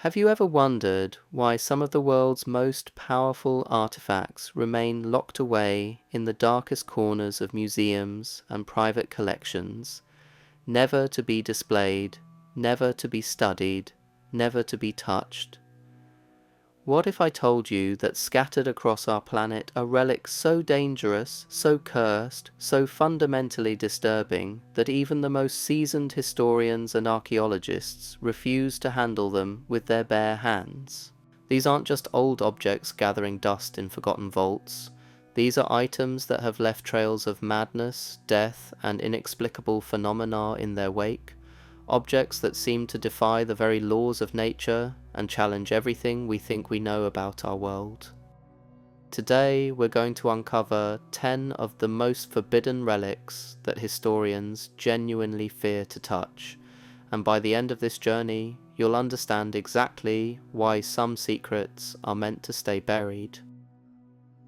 Have you ever wondered why some of the world's most powerful artifacts remain locked away in the darkest corners of museums and private collections, never to be displayed, never to be studied, never to be touched? What if I told you that scattered across our planet are relics so dangerous, so cursed, so fundamentally disturbing that even the most seasoned historians and archaeologists refuse to handle them with their bare hands? These aren't just old objects gathering dust in forgotten vaults. These are items that have left trails of madness, death, and inexplicable phenomena in their wake. Objects that seem to defy the very laws of nature and challenge everything we think we know about our world. Today we're going to uncover 10 of the most forbidden relics that historians genuinely fear to touch, and by the end of this journey you'll understand exactly why some secrets are meant to stay buried.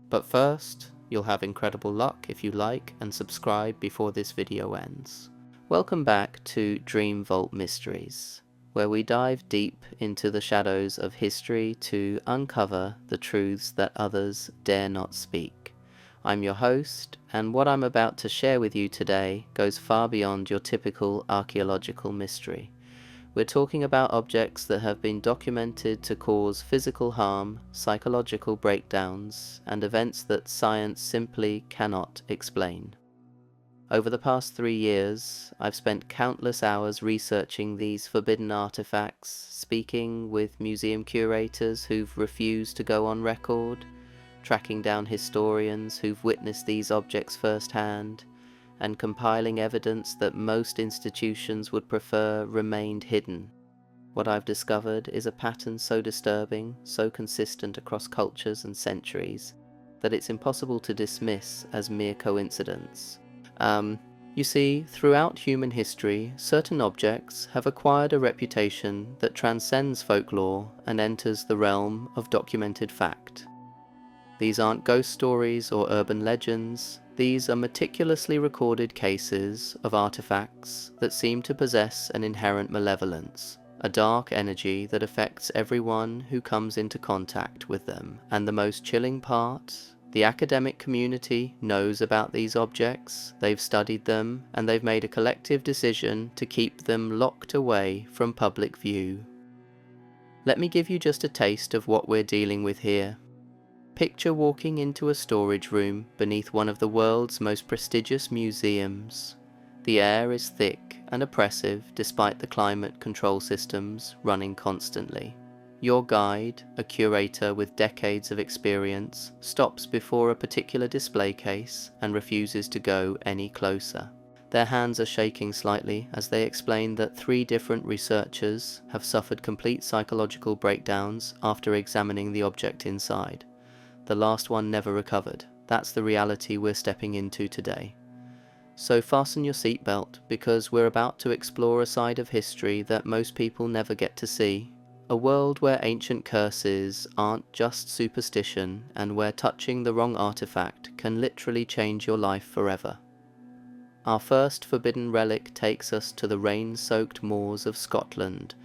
But first, you'll have incredible luck if you like and subscribe before this video ends. Welcome back to Dream Vault Mysteries, where we dive deep into the shadows of history to uncover the truths that others dare not speak. I'm your host, and what I'm about to share with you today goes far beyond your typical archaeological mystery. We're talking about objects that have been documented to cause physical harm, psychological breakdowns, and events that science simply cannot explain. Over the past 3 years, I've spent countless hours researching these forbidden artifacts, speaking with museum curators who've refused to go on record, tracking down historians who've witnessed these objects firsthand, and compiling evidence that most institutions would prefer remained hidden. What I've discovered is a pattern so disturbing, so consistent across cultures and centuries, that it's impossible to dismiss as mere coincidence. You see, throughout human history, certain objects have acquired a reputation that transcends folklore and enters the realm of documented fact. These aren't ghost stories or urban legends. These are meticulously recorded cases of artifacts that seem to possess an inherent malevolence, a dark energy that affects everyone who comes into contact with them. And the most chilling part, the academic community knows about these objects, they've studied them, and they've made a collective decision to keep them locked away from public view. Let me give you just a taste of what we're dealing with here. Picture walking into a storage room beneath one of the world's most prestigious museums. The air is thick and oppressive despite the climate control systems running constantly. Your guide, a curator with decades of experience, stops before a particular display case and refuses to go any closer. Their hands are shaking slightly as they explain that 3 different researchers have suffered complete psychological breakdowns after examining the object inside. The last one never recovered. That's the reality we're stepping into today. So fasten your seatbelt, because we're about to explore a side of history that most people never get to see. A world where ancient curses aren't just superstition, and where touching the wrong artifact can literally change your life forever. Our first forbidden relic takes us to the rain-soaked moors of Scotland,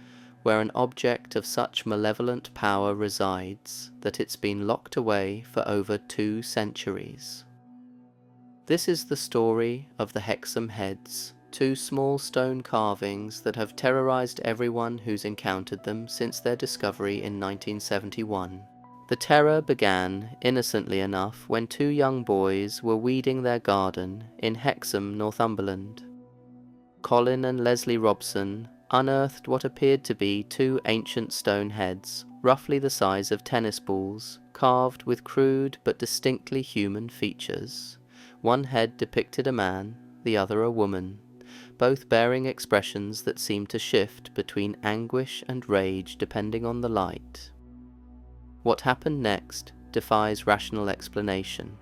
where an object of such malevolent power resides that it's been locked away for over 2 centuries. This is the story of the Hexham Heads, 2 small stone carvings that have terrorized everyone who's encountered them since their discovery in 1971. The terror began, innocently enough, when 2 young boys were weeding their garden in Hexham, Northumberland. Colin and Leslie Robson unearthed what appeared to be 2 ancient stone heads, roughly the size of tennis balls, carved with crude but distinctly human features. One head depicted a man, the other a woman, both bearing expressions that seemed to shift between anguish and rage depending on the light. What happened next defies rational explanation.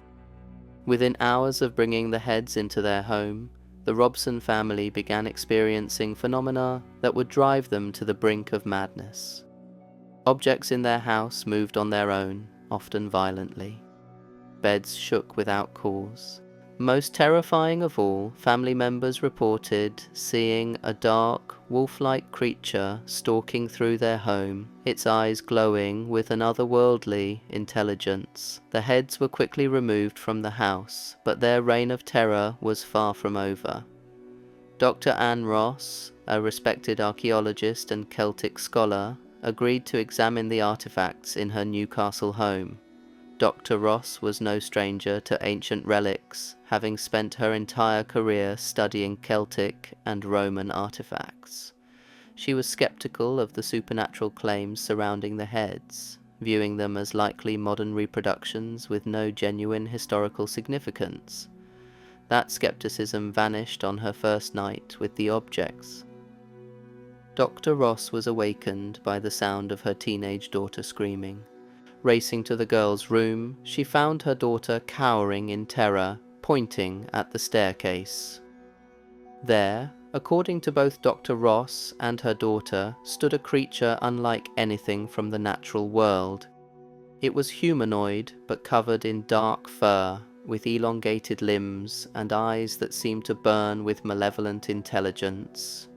Within hours of bringing the heads into their home, the Robson family began experiencing phenomena that would drive them to the brink of madness. Objects in their house moved on their own, often violently. Beds shook without cause. Most terrifying of all, family members reported seeing a dark, wolf-like creature stalking through their home, its eyes glowing with an otherworldly intelligence. The heads were quickly removed from the house, but their reign of terror was far from over. Dr. Anne Ross, a respected archaeologist and Celtic scholar, agreed to examine the artifacts in her Newcastle home. Dr. Ross was no stranger to ancient relics, having spent her entire career studying Celtic and Roman artifacts. She was skeptical of the supernatural claims surrounding the heads, viewing them as likely modern reproductions with no genuine historical significance. That skepticism vanished on her first night with the objects. Dr. Ross was awakened by the sound of her teenage daughter screaming. Racing to the girl's room, she found her daughter cowering in terror, pointing at the staircase. There, according to both Dr. Ross and her daughter, stood a creature unlike anything from the natural world. It was humanoid, but covered in dark fur, with elongated limbs and eyes that seemed to burn with malevolent intelligence.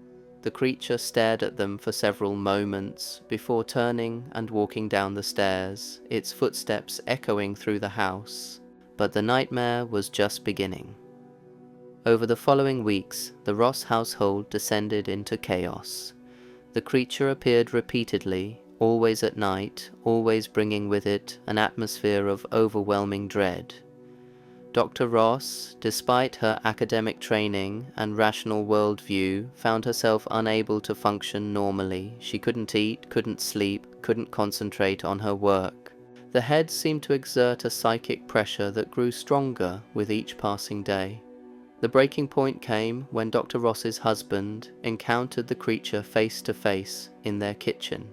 The creature stared at them for several moments before turning and walking down the stairs, its footsteps echoing through the house. But the nightmare was just beginning. Over the following weeks, the Ross household descended into chaos. The creature appeared repeatedly, always at night, always bringing with it an atmosphere of overwhelming dread. Dr. Ross, despite her academic training and rational worldview, found herself unable to function normally. She couldn't eat, couldn't sleep, couldn't concentrate on her work. The heads seemed to exert a psychic pressure that grew stronger with each passing day. The breaking point came when Dr. Ross's husband encountered the creature face to face in their kitchen.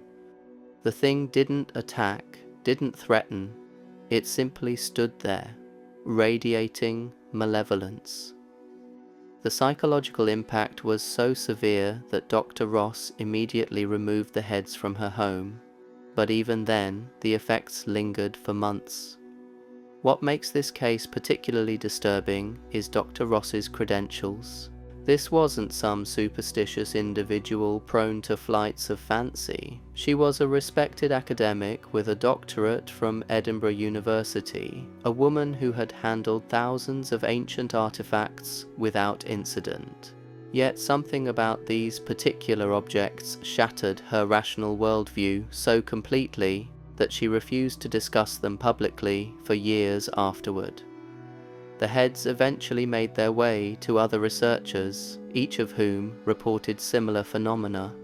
The thing didn't attack, didn't threaten, it simply stood there, radiating malevolence. The psychological impact was so severe that Dr. Ross immediately removed the heads from her home, but even then the effects lingered for months. What makes this case particularly disturbing is Dr. Ross's credentials. This wasn't some superstitious individual prone to flights of fancy. She was a respected academic with a doctorate from Edinburgh University, a woman who had handled thousands of ancient artifacts without incident. Yet something about these particular objects shattered her rational worldview so completely that she refused to discuss them publicly for years afterward. The heads eventually made their way to other researchers, each of whom reported similar phenomena: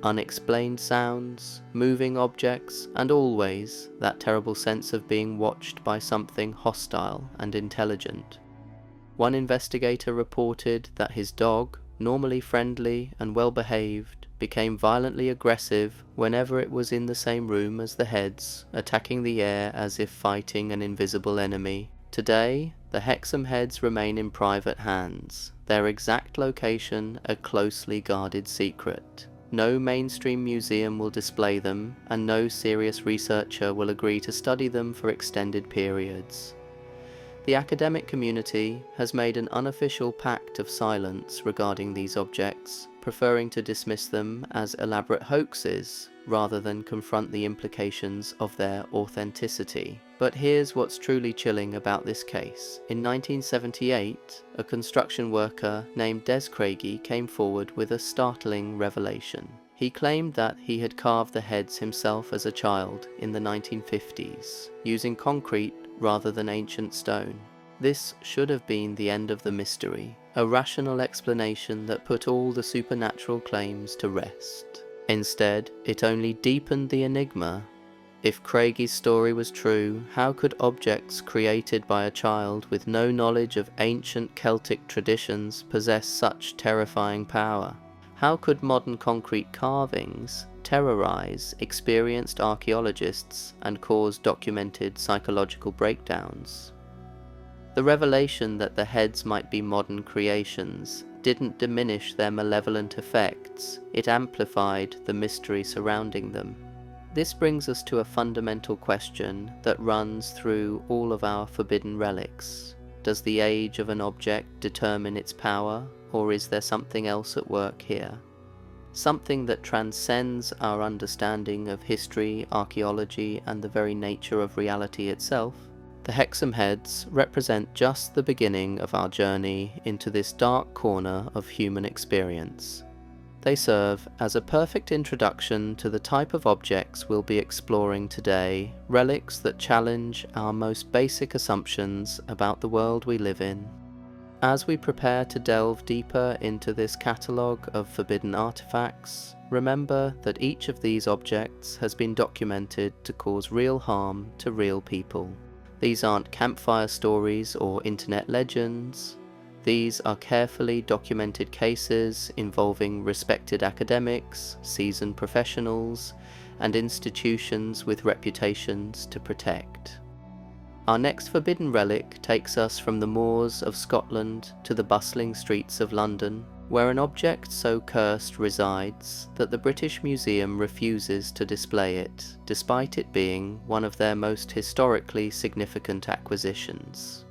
unexplained sounds, moving objects, and always that terrible sense of being watched by something hostile and intelligent. One investigator reported that his dog, normally friendly and well-behaved, became violently aggressive whenever it was in the same room as the heads, attacking the air as if fighting an invisible enemy. Today, the Hexham heads remain in private hands, their exact location a closely guarded secret. No mainstream museum will display them, and no serious researcher will agree to study them for extended periods. The academic community has made an unofficial pact of silence regarding these objects, preferring to dismiss them as elaborate hoaxes rather than confront the implications of their authenticity. But here's what's truly chilling about this case. In 1978, a construction worker named Des Craigie came forward with a startling revelation. He claimed that he had carved the heads himself as a child in the 1950s, using concrete rather than ancient stone. This should have been the end of the mystery, a rational explanation that put all the supernatural claims to rest. Instead, it only deepened the enigma. If Craigie's story was true, how could objects created by a child with no knowledge of ancient Celtic traditions possess such terrifying power? How could modern concrete carvings terrorize experienced archaeologists and cause documented psychological breakdowns? The revelation that the heads might be modern creations didn't diminish their malevolent effects, it amplified the mystery surrounding them. This brings us to a fundamental question that runs through all of our forbidden relics. Does the age of an object determine its power, or is there something else at work here? Something that transcends our understanding of history, archaeology, and the very nature of reality itself? The Hexam heads represent just the beginning of our journey into this dark corner of human experience. They serve as a perfect introduction to the type of objects we'll be exploring today, relics that challenge our most basic assumptions about the world we live in. As we prepare to delve deeper into this catalogue of forbidden artifacts, remember that each of these objects has been documented to cause real harm to real people. These aren't campfire stories or internet legends. These are carefully documented cases involving respected academics, seasoned professionals, and institutions with reputations to protect. Our next forbidden relic takes us from the moors of Scotland to the bustling streets of London, where an object so cursed resides that the British Museum refuses to display it, despite it being one of their most historically significant acquisitions.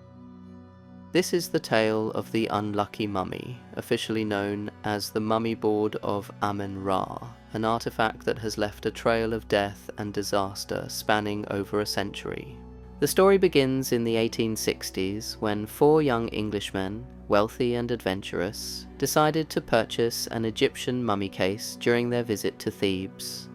This is the tale of the unlucky mummy, officially known as the mummy board of Amen-Ra, an artifact that has left a trail of death and disaster spanning over a century. The story begins in the 1860s when 4 young Englishmen, wealthy and adventurous, decided to purchase an Egyptian mummy case during their visit to Thebes.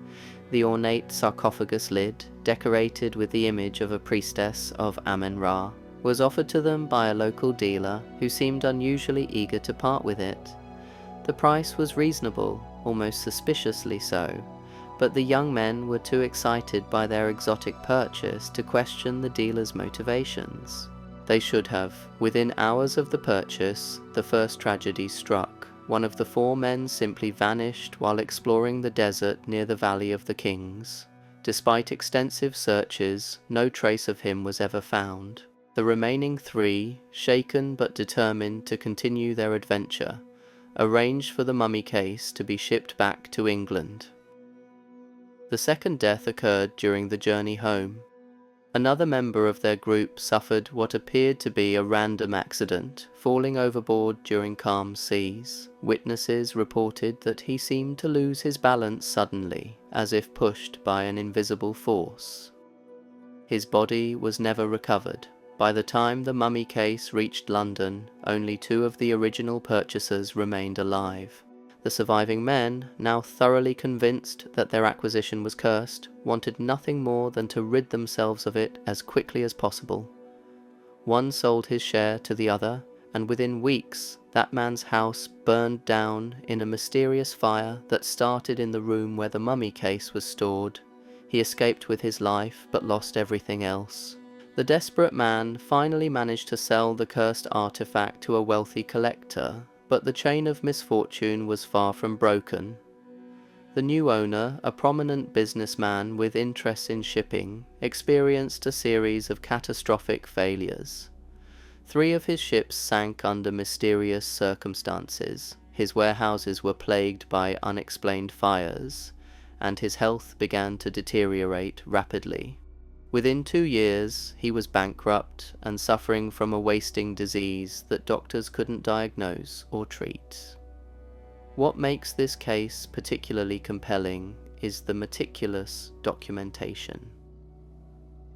The ornate sarcophagus lid, decorated with the image of a priestess of Amen-Ra, was offered to them by a local dealer who seemed unusually eager to part with it. The price was reasonable, almost suspiciously so, but the young men were too excited by their exotic purchase to question the dealer's motivations. They should have. Within hours of the purchase, the first tragedy struck. One of the 4 men simply vanished while exploring the desert near the Valley of the Kings. Despite extensive searches, no trace of him was ever found. The remaining 3, shaken but determined to continue their adventure, arranged for the mummy case to be shipped back to England. The second death occurred during the journey home. Another member of their group suffered what appeared to be a random accident, falling overboard during calm seas. Witnesses reported that he seemed to lose his balance suddenly, as if pushed by an invisible force. His body was never recovered. By the time the mummy case reached London, only 2 of the original purchasers remained alive. The surviving men, now thoroughly convinced that their acquisition was cursed, wanted nothing more than to rid themselves of it as quickly as possible. One sold his share to the other, and within weeks that man's house burned down in a mysterious fire that started in the room where the mummy case was stored. He escaped with his life, but lost everything else. The desperate man finally managed to sell the cursed artifact to a wealthy collector, but the chain of misfortune was far from broken. The new owner, a prominent businessman with interests in shipping, experienced a series of catastrophic failures. 3 of his ships sank under mysterious circumstances, his warehouses were plagued by unexplained fires, and his health began to deteriorate rapidly. Within 2 years, he was bankrupt and suffering from a wasting disease that doctors couldn't diagnose or treat. What makes this case particularly compelling is the meticulous documentation.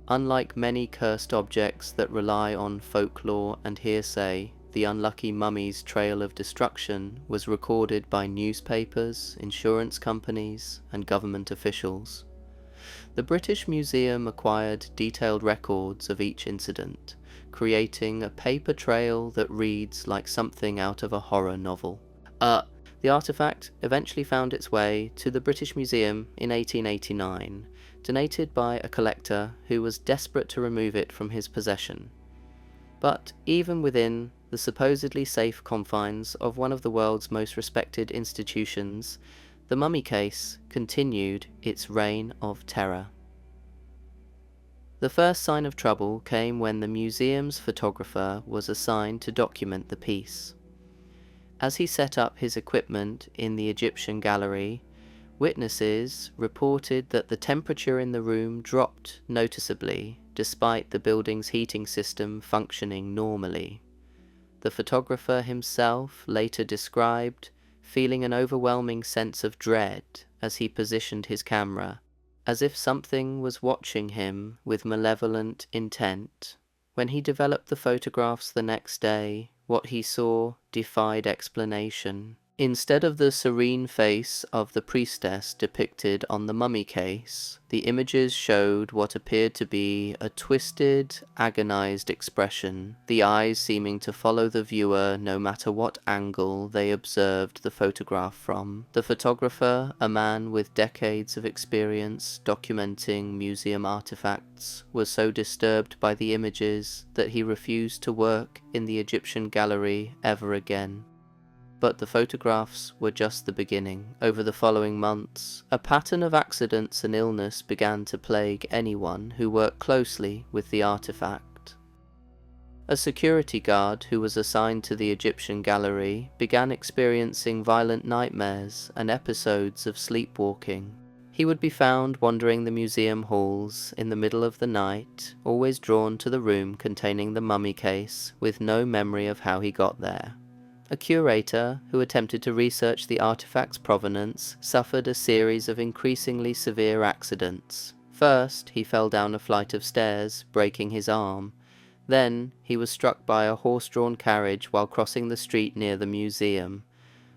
Unlike many cursed objects that rely on folklore and hearsay, the unlucky mummy's trail of destruction was recorded by newspapers, insurance companies, and government officials. The British Museum acquired detailed records of each incident, creating a paper trail that reads like something out of a horror novel. The artifact eventually found its way to the British Museum in 1889, donated by a collector who was desperate to remove it from his possession. But even within the supposedly safe confines of one of the world's most respected institutions, the mummy case continued its reign of terror. The first sign of trouble came when the museum's photographer was assigned to document the piece. As he set up his equipment in the Egyptian gallery, witnesses reported that the temperature in the room dropped noticeably despite the building's heating system functioning normally. The photographer himself later described feeling an overwhelming sense of dread as he positioned his camera, as if something was watching him with malevolent intent. When he developed the photographs the next day, what he saw defied explanation. Instead of the serene face of the priestess depicted on the mummy case, the images showed what appeared to be a twisted, agonized expression, the eyes seeming to follow the viewer no matter what angle they observed the photograph from. The photographer, a man with decades of experience documenting museum artifacts, was so disturbed by the images that he refused to work in the Egyptian gallery ever again. But the photographs were just the beginning. Over the following months, a pattern of accidents and illness began to plague anyone who worked closely with the artifact. A security guard who was assigned to the Egyptian gallery began experiencing violent nightmares and episodes of sleepwalking. He would be found wandering the museum halls in the middle of the night, always drawn to the room containing the mummy case, with no memory of how he got there. A curator who attempted to research the artifact's provenance suffered a series of increasingly severe accidents. First, he fell down a flight of stairs, breaking his arm. Then, he was struck by a horse-drawn carriage while crossing the street near the museum.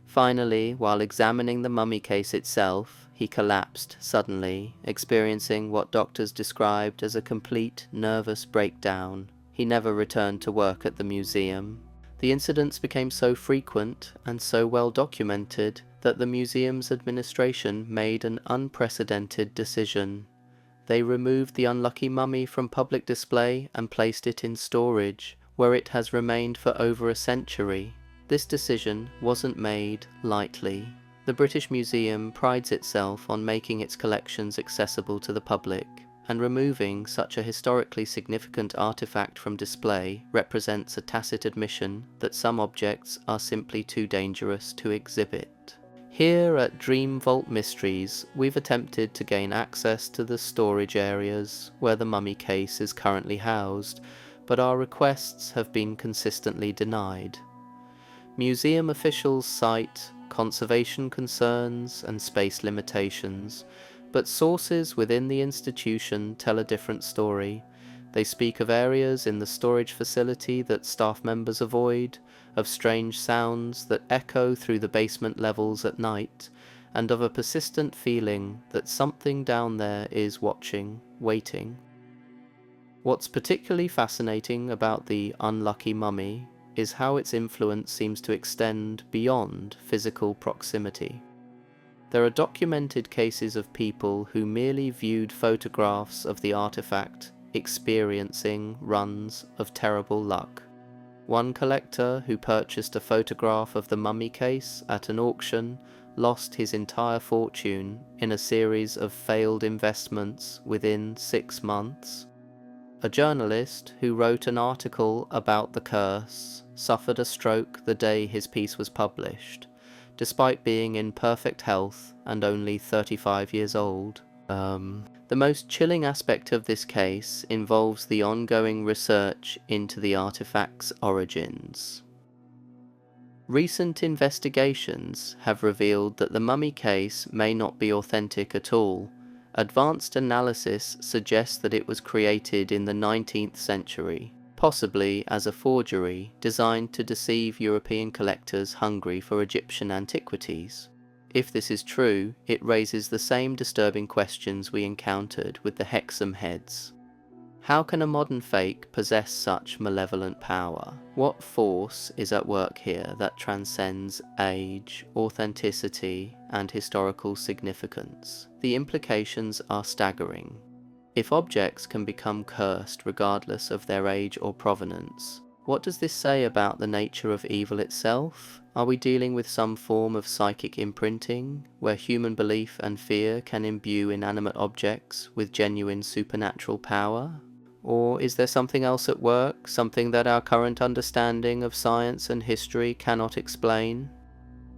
Finally, while examining the mummy case itself, he collapsed suddenly, experiencing what doctors described as a complete nervous breakdown. He never returned to work at the museum. The incidents became so frequent and so well documented that the museum's administration made an unprecedented decision. They removed the unlucky mummy from public display and placed it in storage, where it has remained for over a century. This decision wasn't made lightly. The British Museum prides itself on making its collections accessible to the public, and removing such a historically significant artifact from display represents a tacit admission that some objects are simply too dangerous to exhibit. Here at Dream Vault Mysteries, we've attempted to gain access to the storage areas where the mummy case is currently housed, but our requests have been consistently denied. Museum officials cite conservation concerns and space limitations, but sources within the institution tell a different story. They speak of areas in the storage facility that staff members avoid, of strange sounds that echo through the basement levels at night, and of a persistent feeling that something down there is watching, waiting. What's particularly fascinating about the unlucky mummy is how its influence seems to extend beyond physical proximity. There are documented cases of people who merely viewed photographs of the artifact experiencing runs of terrible luck. One collector who purchased a photograph of the mummy case at an auction lost his entire fortune in a series of failed investments within 6 months. A journalist who wrote an article about the curse suffered a stroke the day his piece was published, despite being in perfect health and only 35 years old. The most chilling aspect of this case involves the ongoing research into the artifact's origins. Recent investigations have revealed that the mummy case may not be authentic at all. Advanced analysis suggests that it was created in the 19th century, possibly as a forgery designed to deceive European collectors hungry for Egyptian antiquities. If this is true, it raises the same disturbing questions we encountered with the Hexam heads. How can a modern fake possess such malevolent power? What force is at work here that transcends age, authenticity, and historical significance? The implications are staggering. If objects can become cursed regardless of their age or provenance, what does this say about the nature of evil itself? Are we dealing with some form of psychic imprinting, where human belief and fear can imbue inanimate objects with genuine supernatural power? Or is there something else at work, something that our current understanding of science and history cannot explain?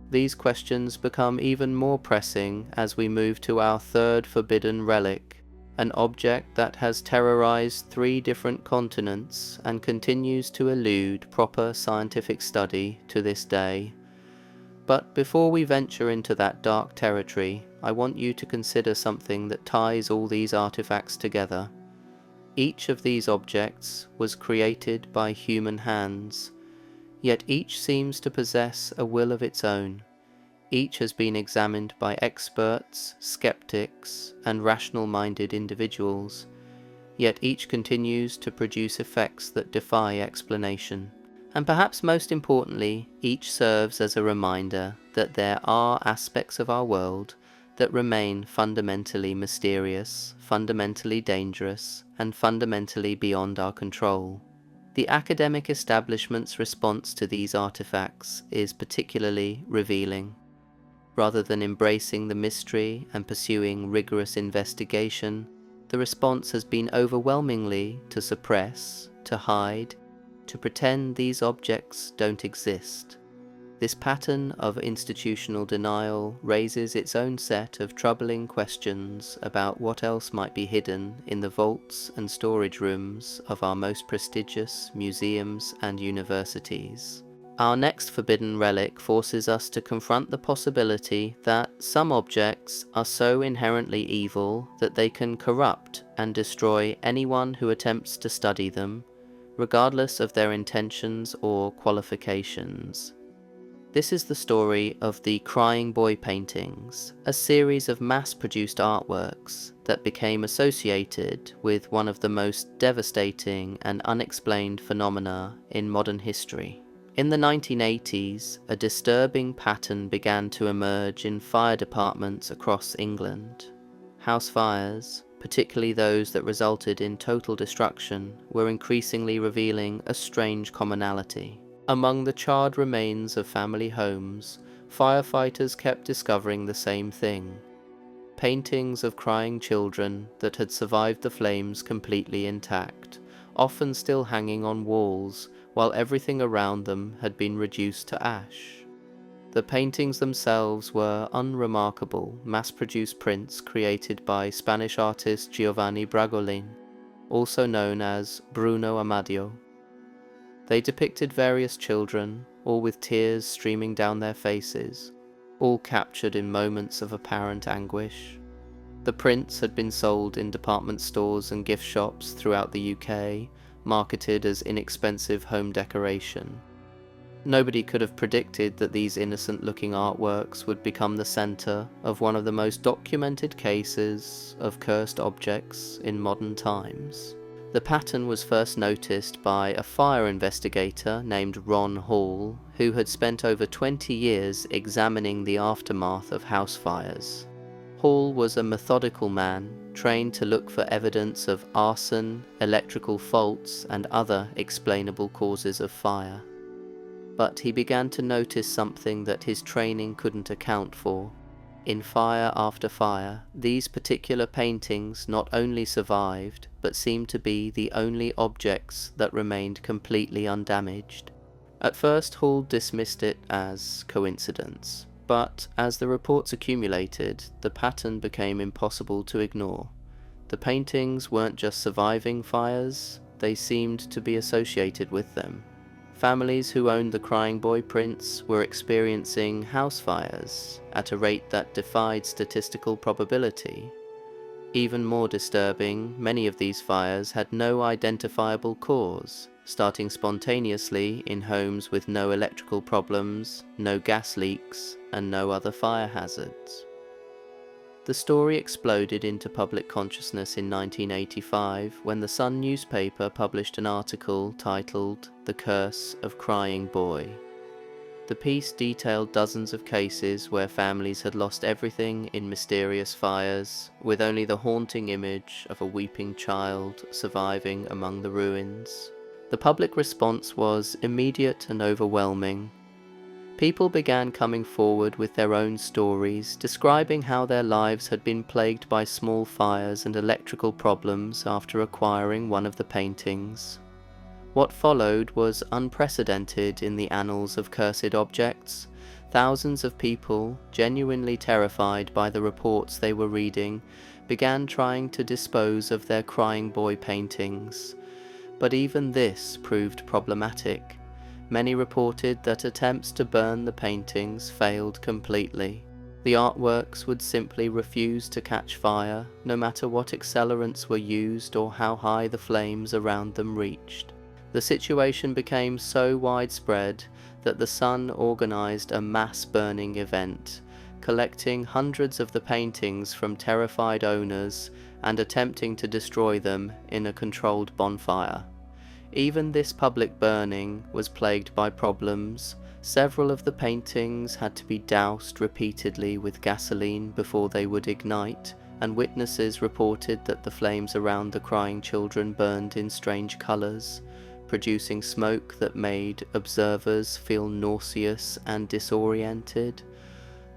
These questions become even more pressing as we move to our third forbidden relic, an object that has terrorized 3 different continents and continues to elude proper scientific study to this day. But before we venture into that dark territory, I want you to consider something that ties all these artifacts together. Each of these objects was created by human hands, yet each seems to possess a will of its own. Each has been examined by experts, skeptics, and rational-minded individuals, yet each continues to produce effects that defy explanation. And perhaps most importantly, each serves as a reminder that there are aspects of our world that remain fundamentally mysterious, fundamentally dangerous, and fundamentally beyond our control. The academic establishment's response to these artifacts is particularly revealing. Rather than embracing the mystery and pursuing rigorous investigation, the response has been overwhelmingly to suppress, to hide, to pretend these objects don't exist. This pattern of institutional denial raises its own set of troubling questions about what else might be hidden in the vaults and storage rooms of our most prestigious museums and universities. Our next forbidden relic forces us to confront the possibility that some objects are so inherently evil that they can corrupt and destroy anyone who attempts to study them, regardless of their intentions or qualifications. This is the story of the Crying Boy paintings, a series of mass-produced artworks that became associated with one of the most devastating and unexplained phenomena in modern history. In the 1980s, a disturbing pattern began to emerge in fire departments across England. House fires, particularly those that resulted in total destruction, were increasingly revealing a strange commonality. Among the charred remains of family homes, firefighters kept discovering the same thing: paintings of crying children that had survived the flames completely intact, often still hanging on walls, while everything around them had been reduced to ash. The paintings themselves were unremarkable, mass-produced prints created by Spanish artist Giovanni Bragolin, also known as Bruno Amadio. They depicted various children, all with tears streaming down their faces, all captured in moments of apparent anguish. The prints had been sold in department stores and gift shops throughout the UK, marketed as inexpensive home decoration. Nobody could have predicted that these innocent-looking artworks would become the centre of one of the most documented cases of cursed objects in modern times. The pattern was first noticed by a fire investigator named Ron Hall, who had spent over 20 years examining the aftermath of house fires. Hall was a methodical man, trained to look for evidence of arson, electrical faults, and other explainable causes of fire. But he began to notice something that his training couldn't account for. In fire after fire, these particular paintings not only survived, but seemed to be the only objects that remained completely undamaged. At first, Hall dismissed it as coincidence, but as the reports accumulated, the pattern became impossible to ignore. The paintings weren't just surviving fires, they seemed to be associated with them. Families who owned the Crying Boy prints were experiencing house fires at a rate that defied statistical probability. Even more disturbing, many of these fires had no identifiable cause, starting spontaneously in homes with no electrical problems, no gas leaks, and no other fire hazards. The story exploded into public consciousness in 1985 when the Sun newspaper published an article titled "The Curse of Crying Boy." The piece detailed dozens of cases where families had lost everything in mysterious fires, with only the haunting image of a weeping child surviving among the ruins. The public response was immediate and overwhelming. People began coming forward with their own stories, describing how their lives had been plagued by small fires and electrical problems after acquiring one of the paintings. What followed was unprecedented in the annals of cursed objects. Thousands of people, genuinely terrified by the reports they were reading, began trying to dispose of their crying boy paintings. But even this proved problematic. Many reported that attempts to burn the paintings failed completely. The artworks would simply refuse to catch fire, no matter what accelerants were used or how high the flames around them reached. The situation became so widespread that the Sun organized a mass burning event, collecting hundreds of the paintings from terrified owners and attempting to destroy them in a controlled bonfire. Even this public burning was plagued by problems. Several of the paintings had to be doused repeatedly with gasoline before they would ignite, and witnesses reported that the flames around the crying children burned in strange colors, producing smoke that made observers feel nauseous and disoriented.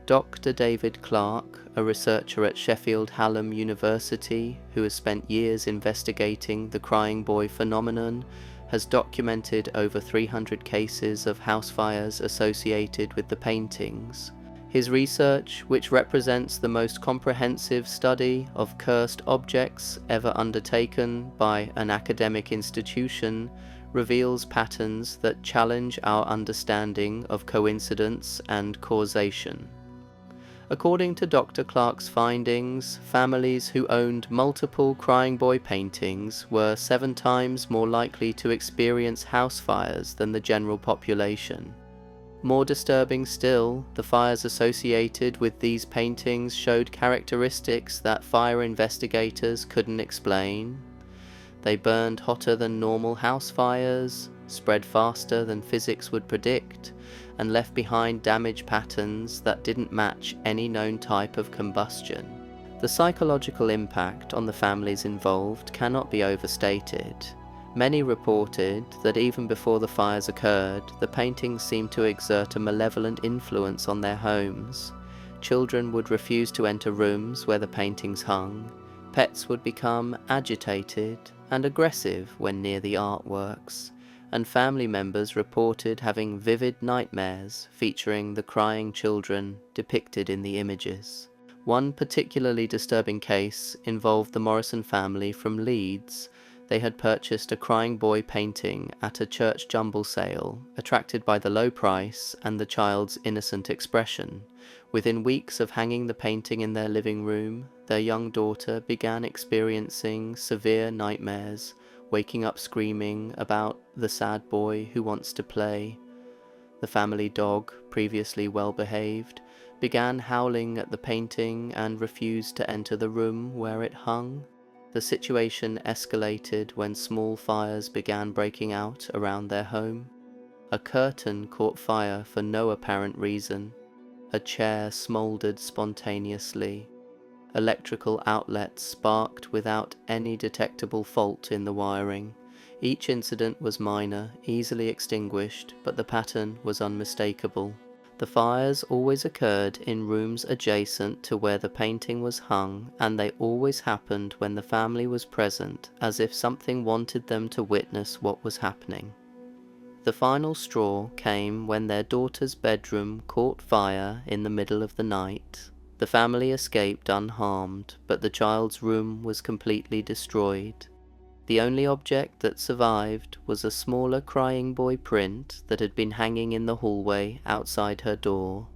Dr. David Clarke, a researcher at Sheffield Hallam University who has spent years investigating the crying boy phenomenon, has documented over 300 cases of house fires associated with the paintings. His research, which represents the most comprehensive study of cursed objects ever undertaken by an academic institution, reveals patterns that challenge our understanding of coincidence and causation. According to Dr. Clarke's findings, families who owned multiple crying boy paintings were 7 times more likely to experience house fires than the general population. More disturbing still, the fires associated with these paintings showed characteristics that fire investigators couldn't explain. They burned hotter than normal house fires, spread faster than physics would predict, and left behind damage patterns that didn't match any known type of combustion. The psychological impact on the families involved cannot be overstated. Many reported that even before the fires occurred, the paintings seemed to exert a malevolent influence on their homes. Children would refuse to enter rooms where the paintings hung. Pets would become agitated and aggressive when near the artworks, and family members reported having vivid nightmares featuring the crying children depicted in the images. One particularly disturbing case involved the Morrison family from Leeds. They had purchased a crying boy painting at a church jumble sale, attracted by the low price and the child's innocent expression. Within weeks of hanging the painting in their living room, their young daughter began experiencing severe nightmares, waking up screaming about the sad boy who wants to play. The family dog, previously well behaved, began howling at the painting and refused to enter the room where it hung. The situation escalated when small fires began breaking out around their home. A curtain caught fire for no apparent reason. A chair smouldered spontaneously. Electrical outlets sparked without any detectable fault in the wiring. Each incident was minor, easily extinguished, but the pattern was unmistakable. The fires always occurred in rooms adjacent to where the painting was hung, and they always happened when the family was present, as if something wanted them to witness what was happening. The final straw came when their daughter's bedroom caught fire in the middle of the night. The family escaped unharmed, but the child's room was completely destroyed. The only object that survived was a smaller crying boy print that had been hanging in the hallway outside her door.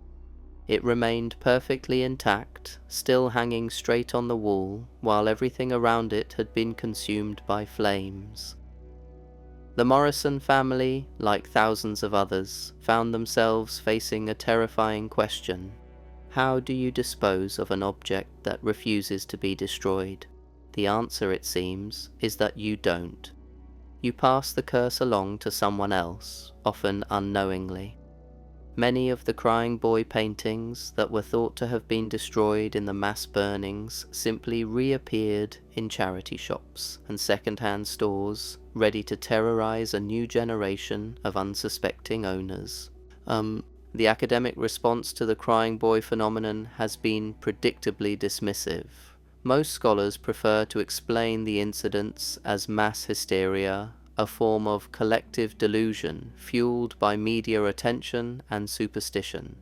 It remained perfectly intact, still hanging straight on the wall, while everything around it had been consumed by flames. The Morrison family, like thousands of others, found themselves facing a terrifying question. How do you dispose of an object that refuses to be destroyed? The answer, it seems, is that you don't. You pass the curse along to someone else, often unknowingly. Many of the crying boy paintings that were thought to have been destroyed in the mass burnings simply reappeared in charity shops and second-hand stores, ready to terrorize a new generation of unsuspecting owners. The academic response to the crying boy phenomenon has been predictably dismissive. Most scholars prefer to explain the incidents as mass hysteria, a form of collective delusion fueled by media attention and superstition.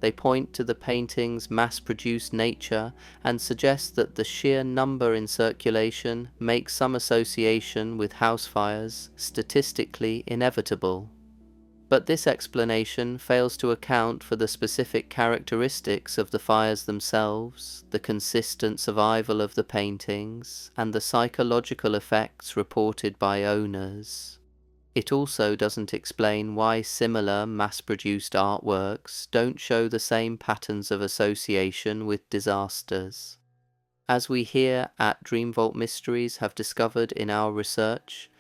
They point to the painting's mass-produced nature and suggest that the sheer number in circulation makes some association with house fires statistically inevitable. But this explanation fails to account for the specific characteristics of the fires themselves, the consistent survival of the paintings, and the psychological effects reported by owners. It also doesn't explain why similar mass-produced artworks don't show the same patterns of association with disasters. As we here at Dream Vault Mysteries have discovered in our research,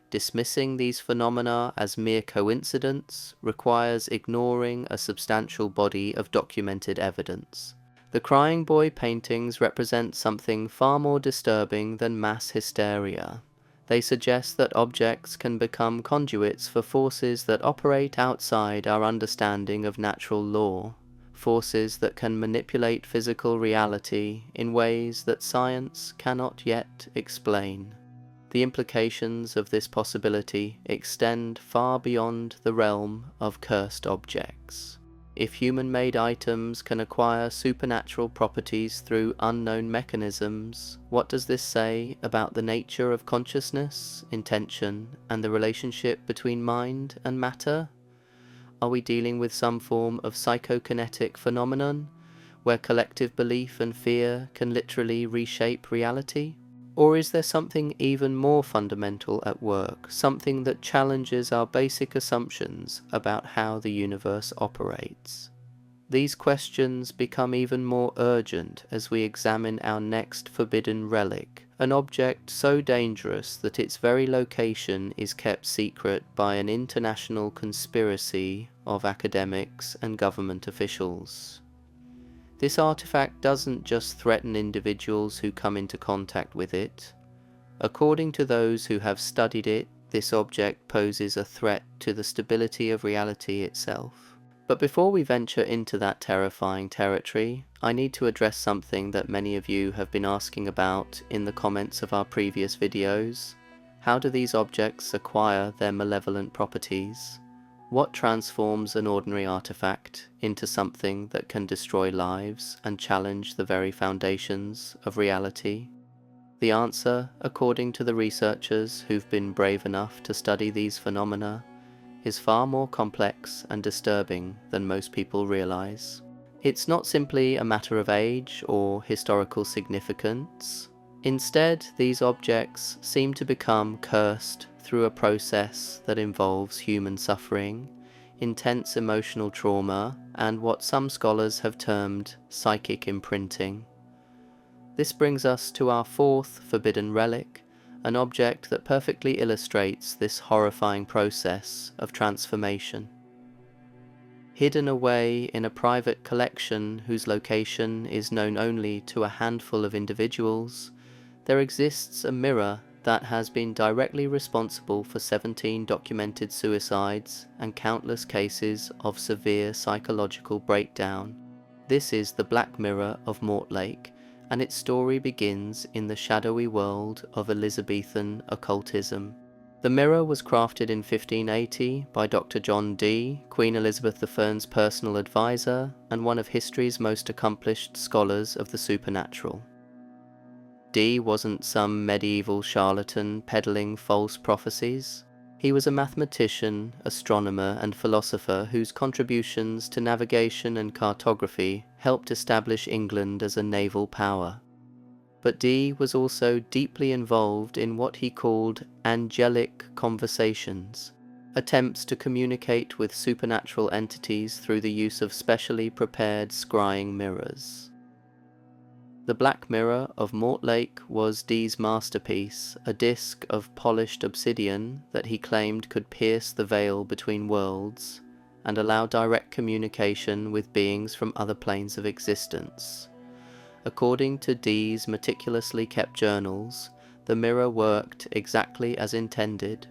dismissing these phenomena as mere coincidence requires ignoring a substantial body of documented evidence. The Crying Boy paintings represent something far more disturbing than mass hysteria. They suggest that objects can become conduits for forces that operate outside our understanding of natural law, forces that can manipulate physical reality in ways that science cannot yet explain. The implications of this possibility extend far beyond the realm of cursed objects. If human-made items can acquire supernatural properties through unknown mechanisms, what does this say about the nature of consciousness, intention, and the relationship between mind and matter? Are we dealing with some form of psychokinetic phenomenon, where collective belief and fear can literally reshape reality? Or is there something even more fundamental at work, something that challenges our basic assumptions about how the universe operates? These questions become even more urgent as we examine our next forbidden relic, an object so dangerous that its very location is kept secret by an international conspiracy of academics and government officials. This artifact doesn't just threaten individuals who come into contact with it. According to those who have studied it, this object poses a threat to the stability of reality itself. But before we venture into that terrifying territory, I need to address something that many of you have been asking about in the comments of our previous videos. How do these objects acquire their malevolent properties? What transforms an ordinary artifact into something that can destroy lives and challenge the very foundations of reality? The answer, according to the researchers who've been brave enough to study these phenomena, is far more complex and disturbing than most people realize. It's not simply a matter of age or historical significance. Instead, these objects seem to become cursed through a process that involves human suffering, intense emotional trauma, and what some scholars have termed psychic imprinting. This brings us to our fourth forbidden relic, an object that perfectly illustrates this horrifying process of transformation. Hidden away in a private collection whose location is known only to a handful of individuals, there exists a mirror that has been directly responsible for 17 documented suicides and countless cases of severe psychological breakdown. This is the Black Mirror of Mortlake, and its story begins in the shadowy world of Elizabethan occultism. The mirror was crafted in 1580 by Dr. John Dee, Queen Elizabeth I's personal advisor and one of history's most accomplished scholars of the supernatural. Dee wasn't some medieval charlatan peddling false prophecies. He was a mathematician, astronomer, and philosopher whose contributions to navigation and cartography helped establish England as a naval power. But Dee was also deeply involved in what he called angelic conversations, attempts to communicate with supernatural entities through the use of specially prepared scrying mirrors. The Black Mirror of Mortlake was Dee's masterpiece, a disc of polished obsidian that he claimed could pierce the veil between worlds and allow direct communication with beings from other planes of existence. According to Dee's meticulously kept journals, the mirror worked exactly as intended.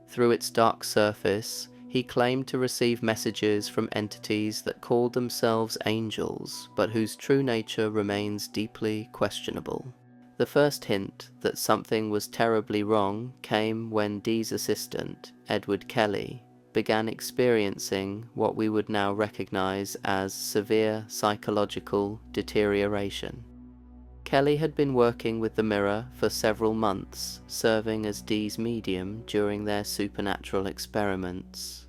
Through its dark surface, he claimed to receive messages from entities that called themselves angels, but whose true nature remains deeply questionable. The first hint that something was terribly wrong came when Dee's assistant, Edward Kelly, began experiencing what we would now recognize as severe psychological deterioration. Kelly had been working with the mirror for several months, serving as Dee's medium during their supernatural experiments.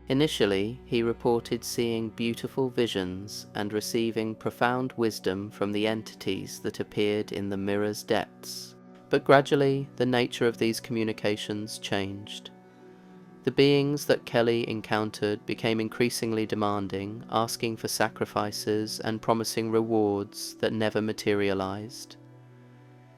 Initially, he reported seeing beautiful visions and receiving profound wisdom from the entities that appeared in the mirror's depths, but gradually the nature of these communications changed. The beings that Kelly encountered became increasingly demanding, asking for sacrifices and promising rewards that never materialized.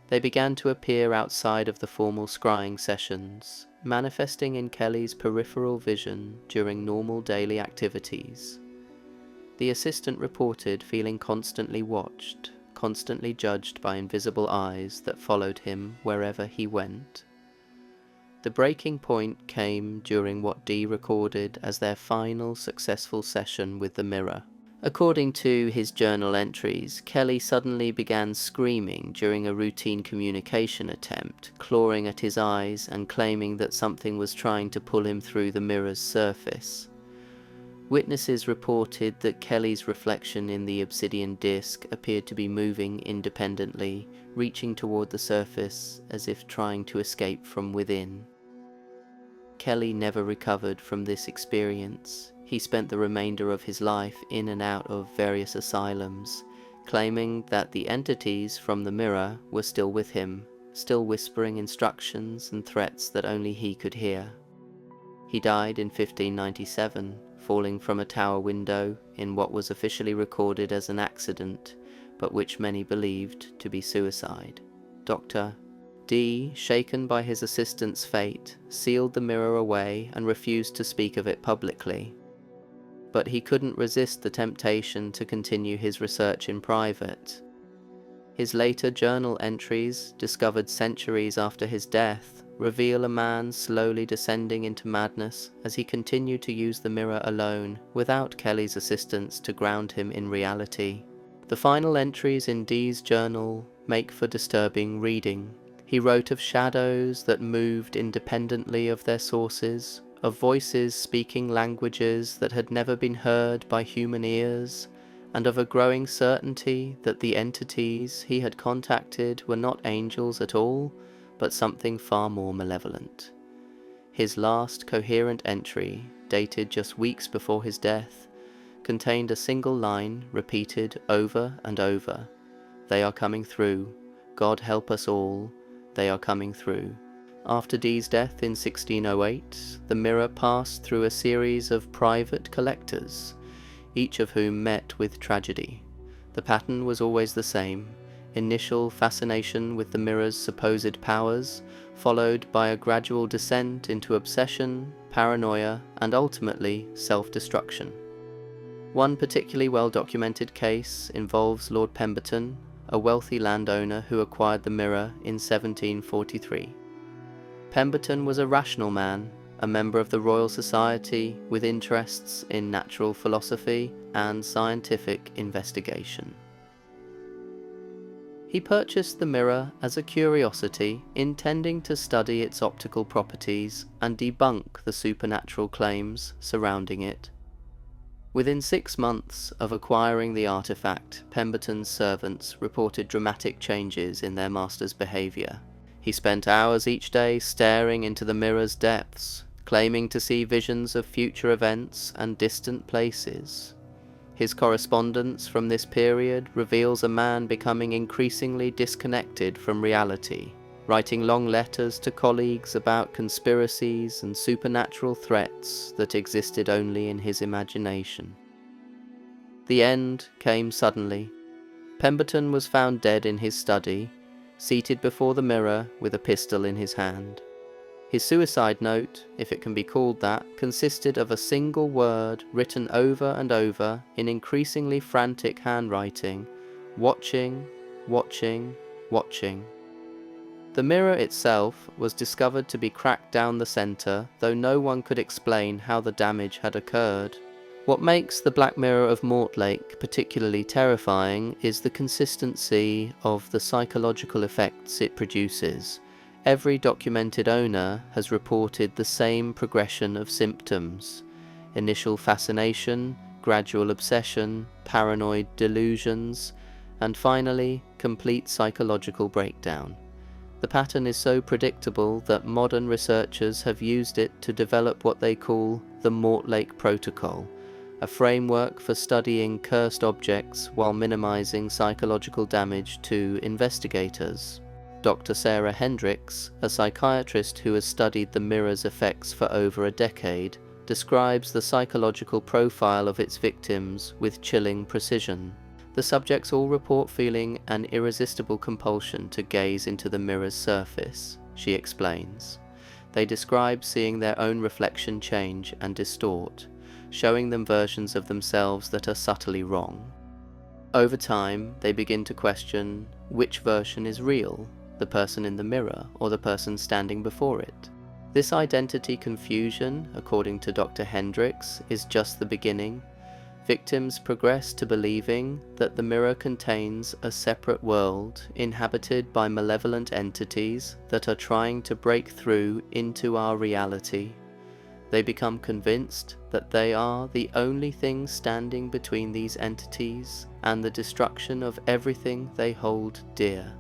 They began to appear outside of the formal scrying sessions, manifesting in Kelly's peripheral vision during normal daily activities. The assistant reported feeling constantly watched, constantly judged by invisible eyes that followed him wherever he went. The breaking point came during what Dee recorded as their final successful session with the mirror. According to his journal entries, Kelly suddenly began screaming during a routine communication attempt, clawing at his eyes and claiming that something was trying to pull him through the mirror's surface. Witnesses reported that Kelly's reflection in the obsidian disc appeared to be moving independently, reaching toward the surface as if trying to escape from within. Kelly never recovered from this experience. He spent the remainder of his life in and out of various asylums, claiming that the entities from the mirror were still with him, still whispering instructions and threats that only he could hear. He died in 1597, falling from a tower window in what was officially recorded as an accident, but which many believed to be suicide. Dr. Dee, shaken by his assistant's fate, sealed the mirror away and refused to speak of it publicly. But he couldn't resist the temptation to continue his research in private. His later journal entries, discovered centuries after his death, reveal a man slowly descending into madness as he continued to use the mirror alone, without Kelly's assistance to ground him in reality. The final entries in Dee's journal make for disturbing reading. He wrote of shadows that moved independently of their sources, of voices speaking languages that had never been heard by human ears, and of a growing certainty that the entities he had contacted were not angels at all, but something far more malevolent. His last coherent entry, dated just weeks before his death, contained a single line repeated over and over. "They are coming through. God help us all. They are coming through." After Dee's death in 1608, the mirror passed through a series of private collectors, each of whom met with tragedy. The pattern was always the same: initial fascination with the mirror's supposed powers, followed by a gradual descent into obsession, paranoia, and ultimately self-destruction. One particularly well-documented case involves Lord Pemberton, a wealthy landowner who acquired the mirror in 1743. Pemberton was a rational man, a member of the Royal Society with interests in natural philosophy and scientific investigation. He purchased the mirror as a curiosity, intending to study its optical properties and debunk the supernatural claims surrounding it. Within 6 months of acquiring the artifact, Pemberton's servants reported dramatic changes in their master's behaviour. He spent hours each day staring into the mirror's depths, claiming to see visions of future events and distant places. His correspondence from this period reveals a man becoming increasingly disconnected from reality, writing long letters to colleagues about conspiracies and supernatural threats that existed only in his imagination. The end came suddenly. Pemberton was found dead in his study, seated before the mirror with a pistol in his hand. His suicide note, if it can be called that, consisted of a single word written over and over in increasingly frantic handwriting: "Watching, watching, watching." The mirror itself was discovered to be cracked down the centre, though no one could explain how the damage had occurred. What makes the Black Mirror of Mortlake particularly terrifying is the consistency of the psychological effects it produces. Every documented owner has reported the same progression of symptoms: initial fascination, gradual obsession, paranoid delusions, and finally, complete psychological breakdown. The pattern is so predictable that modern researchers have used it to develop what they call the Mortlake Protocol, a framework for studying cursed objects while minimizing psychological damage to investigators. Dr. Sarah Hendricks, a psychiatrist who has studied the mirror's effects for over a decade, describes the psychological profile of its victims with chilling precision. The subjects all report feeling an irresistible compulsion to gaze into the mirror's surface, she explains. They describe seeing their own reflection change and distort, showing them versions of themselves that are subtly wrong. Over time, they begin to question which version is real, the person in the mirror or the person standing before it. This identity confusion, according to Dr. Hendricks, is just the beginning. Victims progress to believing that the mirror contains a separate world inhabited by malevolent entities that are trying to break through into our reality. They become convinced that they are the only thing standing between these entities and the destruction of everything they hold dear.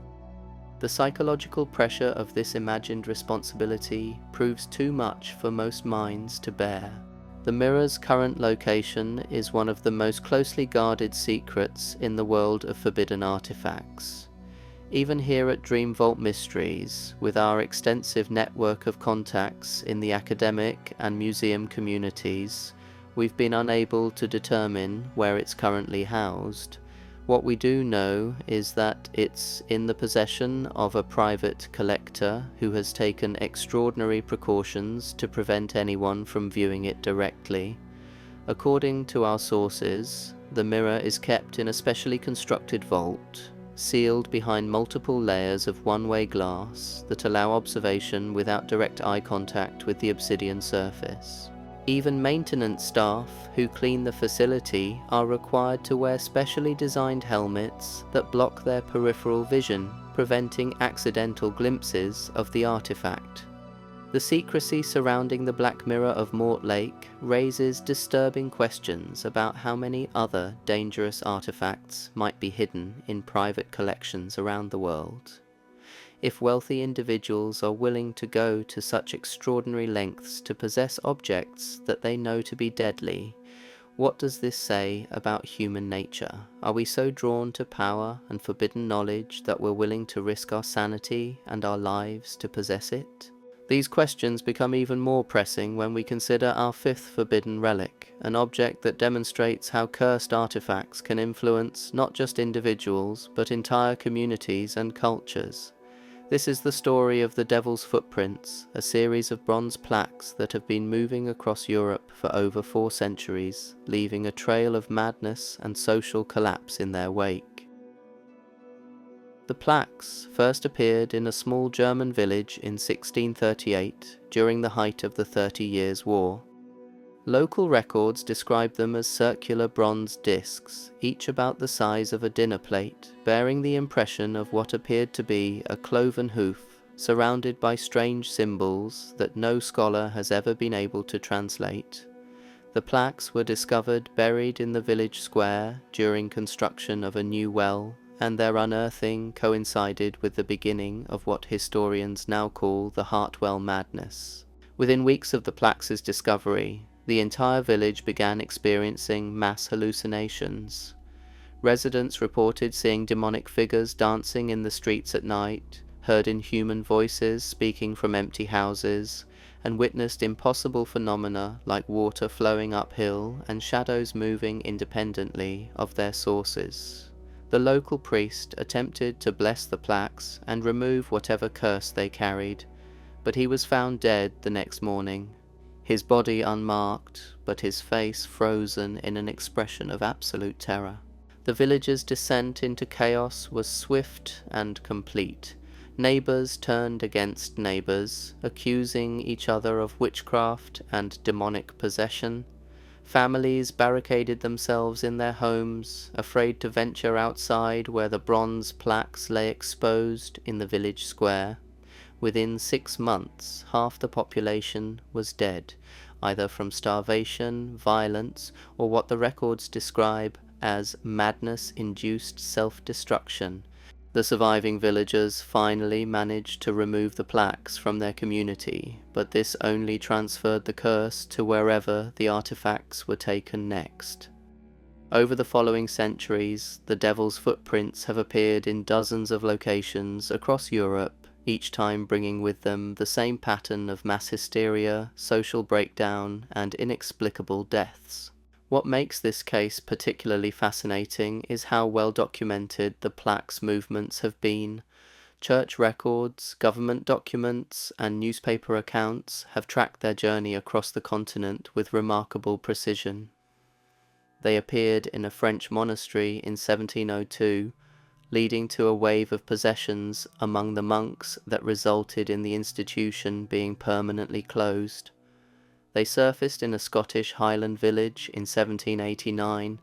The psychological pressure of this imagined responsibility proves too much for most minds to bear. The mirror's current location is one of the most closely guarded secrets in the world of forbidden artifacts. Even here at Dream Vault Mysteries, with our extensive network of contacts in the academic and museum communities, we've been unable to determine where it's currently housed. What we do know is that it's in the possession of a private collector who has taken extraordinary precautions to prevent anyone from viewing it directly. According to our sources, the mirror is kept in a specially constructed vault, sealed behind multiple layers of one-way glass that allow observation without direct eye contact with the obsidian surface. Even maintenance staff who clean the facility are required to wear specially designed helmets that block their peripheral vision, preventing accidental glimpses of the artifact. The secrecy surrounding the Black Mirror of Mortlake raises disturbing questions about how many other dangerous artifacts might be hidden in private collections around the world. If wealthy individuals are willing to go to such extraordinary lengths to possess objects that they know to be deadly, what does this say about human nature? Are we so drawn to power and forbidden knowledge that we're willing to risk our sanity and our lives to possess it? These questions become even more pressing when we consider our fifth forbidden relic, an object that demonstrates how cursed artifacts can influence not just individuals, but entire communities and cultures. This is the story of the Devil's Footprints, a series of bronze plaques that have been moving across Europe for over 4 centuries, leaving a trail of madness and social collapse in their wake. The plaques first appeared in a small German village in 1638 during the height of the 30 Years' War. Local records describe them as circular bronze discs, each about the size of a dinner plate, bearing the impression of what appeared to be a cloven hoof, surrounded by strange symbols that no scholar has ever been able to translate. The plaques were discovered buried in the village square during construction of a new well, and their unearthing coincided with the beginning of what historians now call the Hartwell Madness. Within weeks of the plaques' discovery, the entire village began experiencing mass hallucinations. Residents reported seeing demonic figures dancing in the streets at night, heard inhuman voices speaking from empty houses, and witnessed impossible phenomena like water flowing uphill and shadows moving independently of their sources. The local priest attempted to bless the plaques and remove whatever curse they carried, but he was found dead the next morning. His body unmarked, but his face frozen in an expression of absolute terror. The villagers' descent into chaos was swift and complete. Neighbors turned against neighbors, accusing each other of witchcraft and demonic possession. Families barricaded themselves in their homes, afraid to venture outside where the bronze plaques lay exposed in the village square. Within 6 months, half the population was dead, either from starvation, violence, or what the records describe as madness-induced self-destruction. The surviving villagers finally managed to remove the plaques from their community, but this only transferred the curse to wherever the artifacts were taken next. Over the following centuries, the Devil's footprints have appeared in dozens of locations across Europe, each time bringing with them the same pattern of mass hysteria, social breakdown, and inexplicable deaths. What makes this case particularly fascinating is how well documented the plaques movements have been. Church records, government documents, and newspaper accounts have tracked their journey across the continent with remarkable precision. They appeared in a French monastery in 1702, leading to a wave of possessions among the monks that resulted in the institution being permanently closed. They surfaced in a Scottish Highland village in 1789,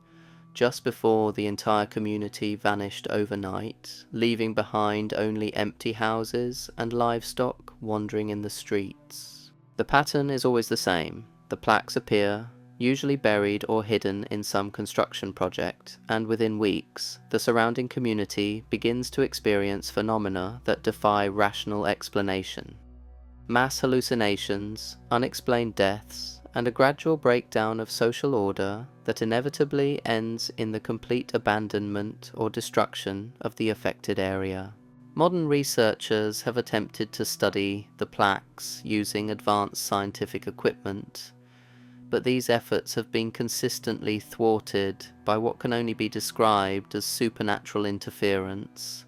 just before the entire community vanished overnight, leaving behind only empty houses and livestock wandering in the streets. The pattern is always the same. The plaques appear, usually buried or hidden in some construction project, and within weeks, the surrounding community begins to experience phenomena that defy rational explanation. Mass hallucinations, unexplained deaths, and a gradual breakdown of social order that inevitably ends in the complete abandonment or destruction of the affected area. Modern researchers have attempted to study the plaques using advanced scientific equipment, but these efforts have been consistently thwarted by what can only be described as supernatural interference.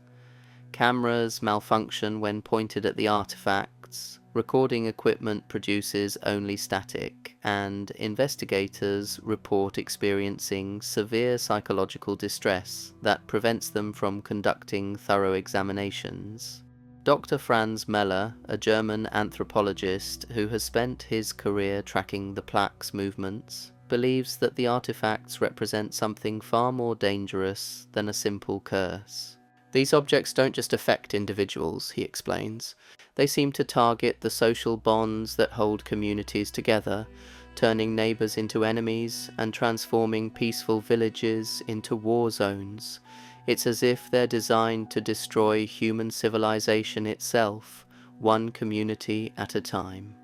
Cameras malfunction when pointed at the artifacts, recording equipment produces only static, and investigators report experiencing severe psychological distress that prevents them from conducting thorough examinations. Dr. Franz Meller, a German anthropologist who has spent his career tracking the plaques movements, believes that the artifacts represent something far more dangerous than a simple curse. These objects don't just affect individuals, he explains. They seem to target the social bonds that hold communities together, turning neighbors into enemies and transforming peaceful villages into war zones. It's as if they're designed to destroy human civilization itself, one community at a time.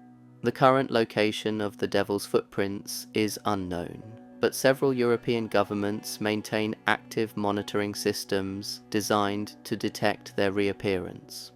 The current location of the Devil's footprints is unknown, but several European governments maintain active monitoring systems designed to detect their reappearance.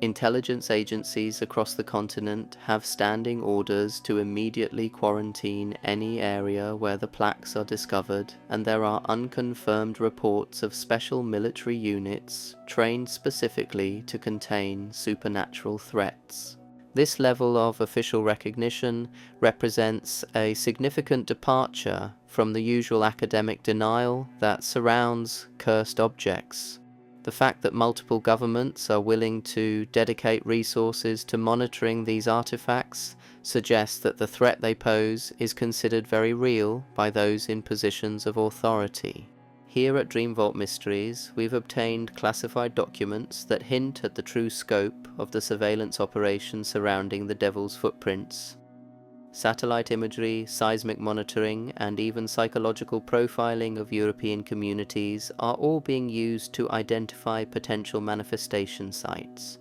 Intelligence agencies across the continent have standing orders to immediately quarantine any area where the plaques are discovered, and there are unconfirmed reports of special military units trained specifically to contain supernatural threats. This level of official recognition represents a significant departure from the usual academic denial that surrounds cursed objects. The fact that multiple governments are willing to dedicate resources to monitoring these artifacts suggests that the threat they pose is considered very real by those in positions of authority. Here at Dream Vault Mysteries, we've obtained classified documents that hint at the true scope of the surveillance operation surrounding the Devil's footprints. Satellite imagery, seismic monitoring, and even psychological profiling of European communities are all being used to identify potential manifestation sites.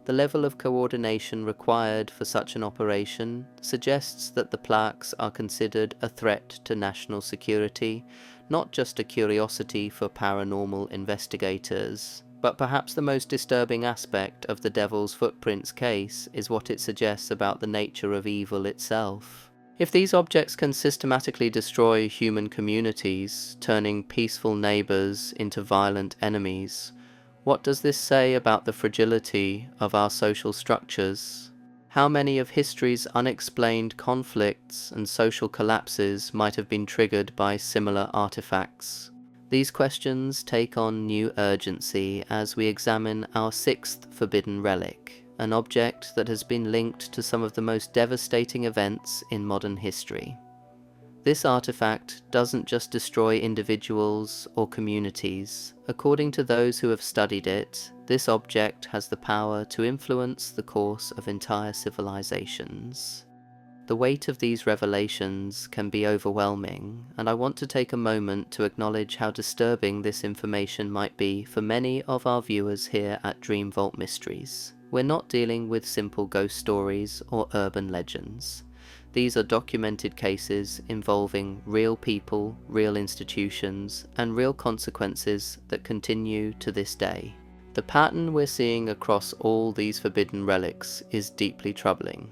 The level of coordination required for such an operation suggests that the plaques are considered a threat to national security, not just a curiosity for paranormal investigators. But perhaps the most disturbing aspect of the Devil's Footprints case is what it suggests about the nature of evil itself. If these objects can systematically destroy human communities, turning peaceful neighbors into violent enemies, what does this say about the fragility of our social structures? How many of history's unexplained conflicts and social collapses might have been triggered by similar artifacts? These questions take on new urgency as we examine our sixth forbidden relic, an object that has been linked to some of the most devastating events in modern history. This artifact doesn't just destroy individuals or communities. According to those who have studied it, This object has the power to influence the course of entire civilizations. The weight of these revelations can be overwhelming, and I want to take a moment to acknowledge how disturbing this information might be for many of our viewers here at Dream Vault Mysteries. We're not dealing with simple ghost stories or urban legends. These are documented cases involving real people, real institutions, and real consequences that continue to this day. The pattern we're seeing across all these forbidden relics is deeply troubling.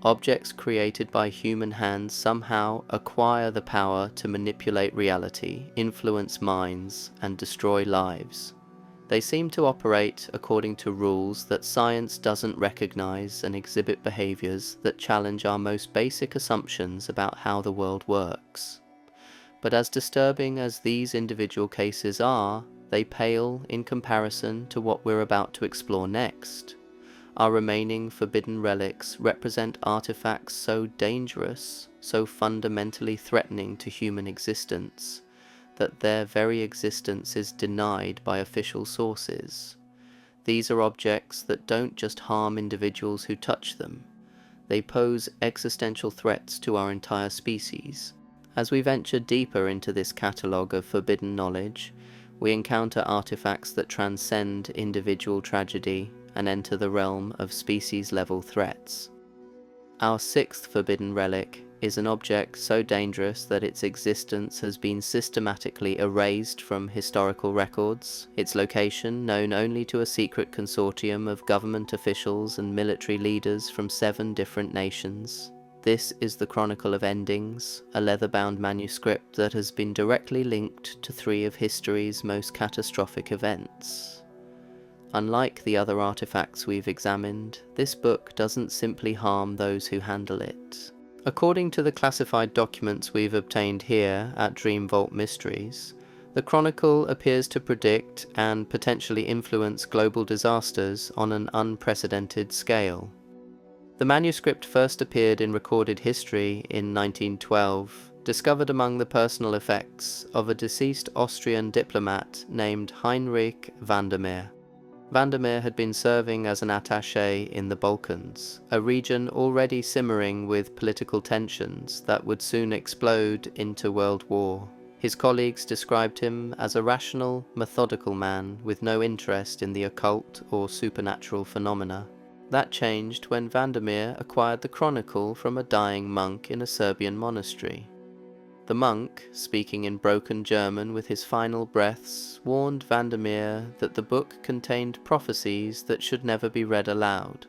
Objects created by human hands somehow acquire the power to manipulate reality, influence minds, and destroy lives. They seem to operate according to rules that science doesn't recognize and exhibit behaviors that challenge our most basic assumptions about how the world works. But as disturbing as these individual cases are, they pale in comparison to what we're about to explore next. Our remaining forbidden relics represent artifacts so dangerous, so fundamentally threatening to human existence, that their very existence is denied by official sources. These are objects that don't just harm individuals who touch them. They pose existential threats to our entire species. As we venture deeper into this catalogue of forbidden knowledge, we encounter artifacts that transcend individual tragedy and enter the realm of species-level threats. Our sixth forbidden relic is an object so dangerous that its existence has been systematically erased from historical records, its location known only to a secret consortium of government officials and military leaders from 7 different nations. This is the Chronicle of Endings, a leather-bound manuscript that has been directly linked to 3 of history's most catastrophic events. Unlike the other artifacts we've examined, this book doesn't simply harm those who handle it. According to the classified documents we've obtained here at Dream Vault Mysteries, the Chronicle appears to predict and potentially influence global disasters on an unprecedented scale. The manuscript first appeared in recorded history in 1912, discovered among the personal effects of a deceased Austrian diplomat named Heinrich Vandermeer. Vandermeer had been serving as an attaché in the Balkans, a region already simmering with political tensions that would soon explode into world war. His colleagues described him as a rational, methodical man with no interest in the occult or supernatural phenomena. That changed when Vandermeer acquired the Chronicle from a dying monk in a Serbian monastery. The monk, speaking in broken German with his final breaths, warned Vandermeer that the book contained prophecies that should never be read aloud,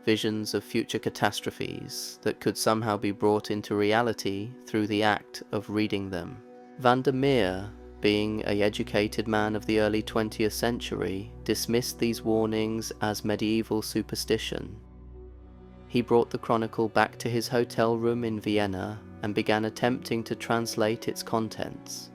visions of future catastrophes that could somehow be brought into reality through the act of reading them. Vandermeer, being an educated man of the early 20th century, dismissed these warnings as medieval superstition. He brought the Chronicle back to his hotel room in Vienna and began attempting to translate its contents.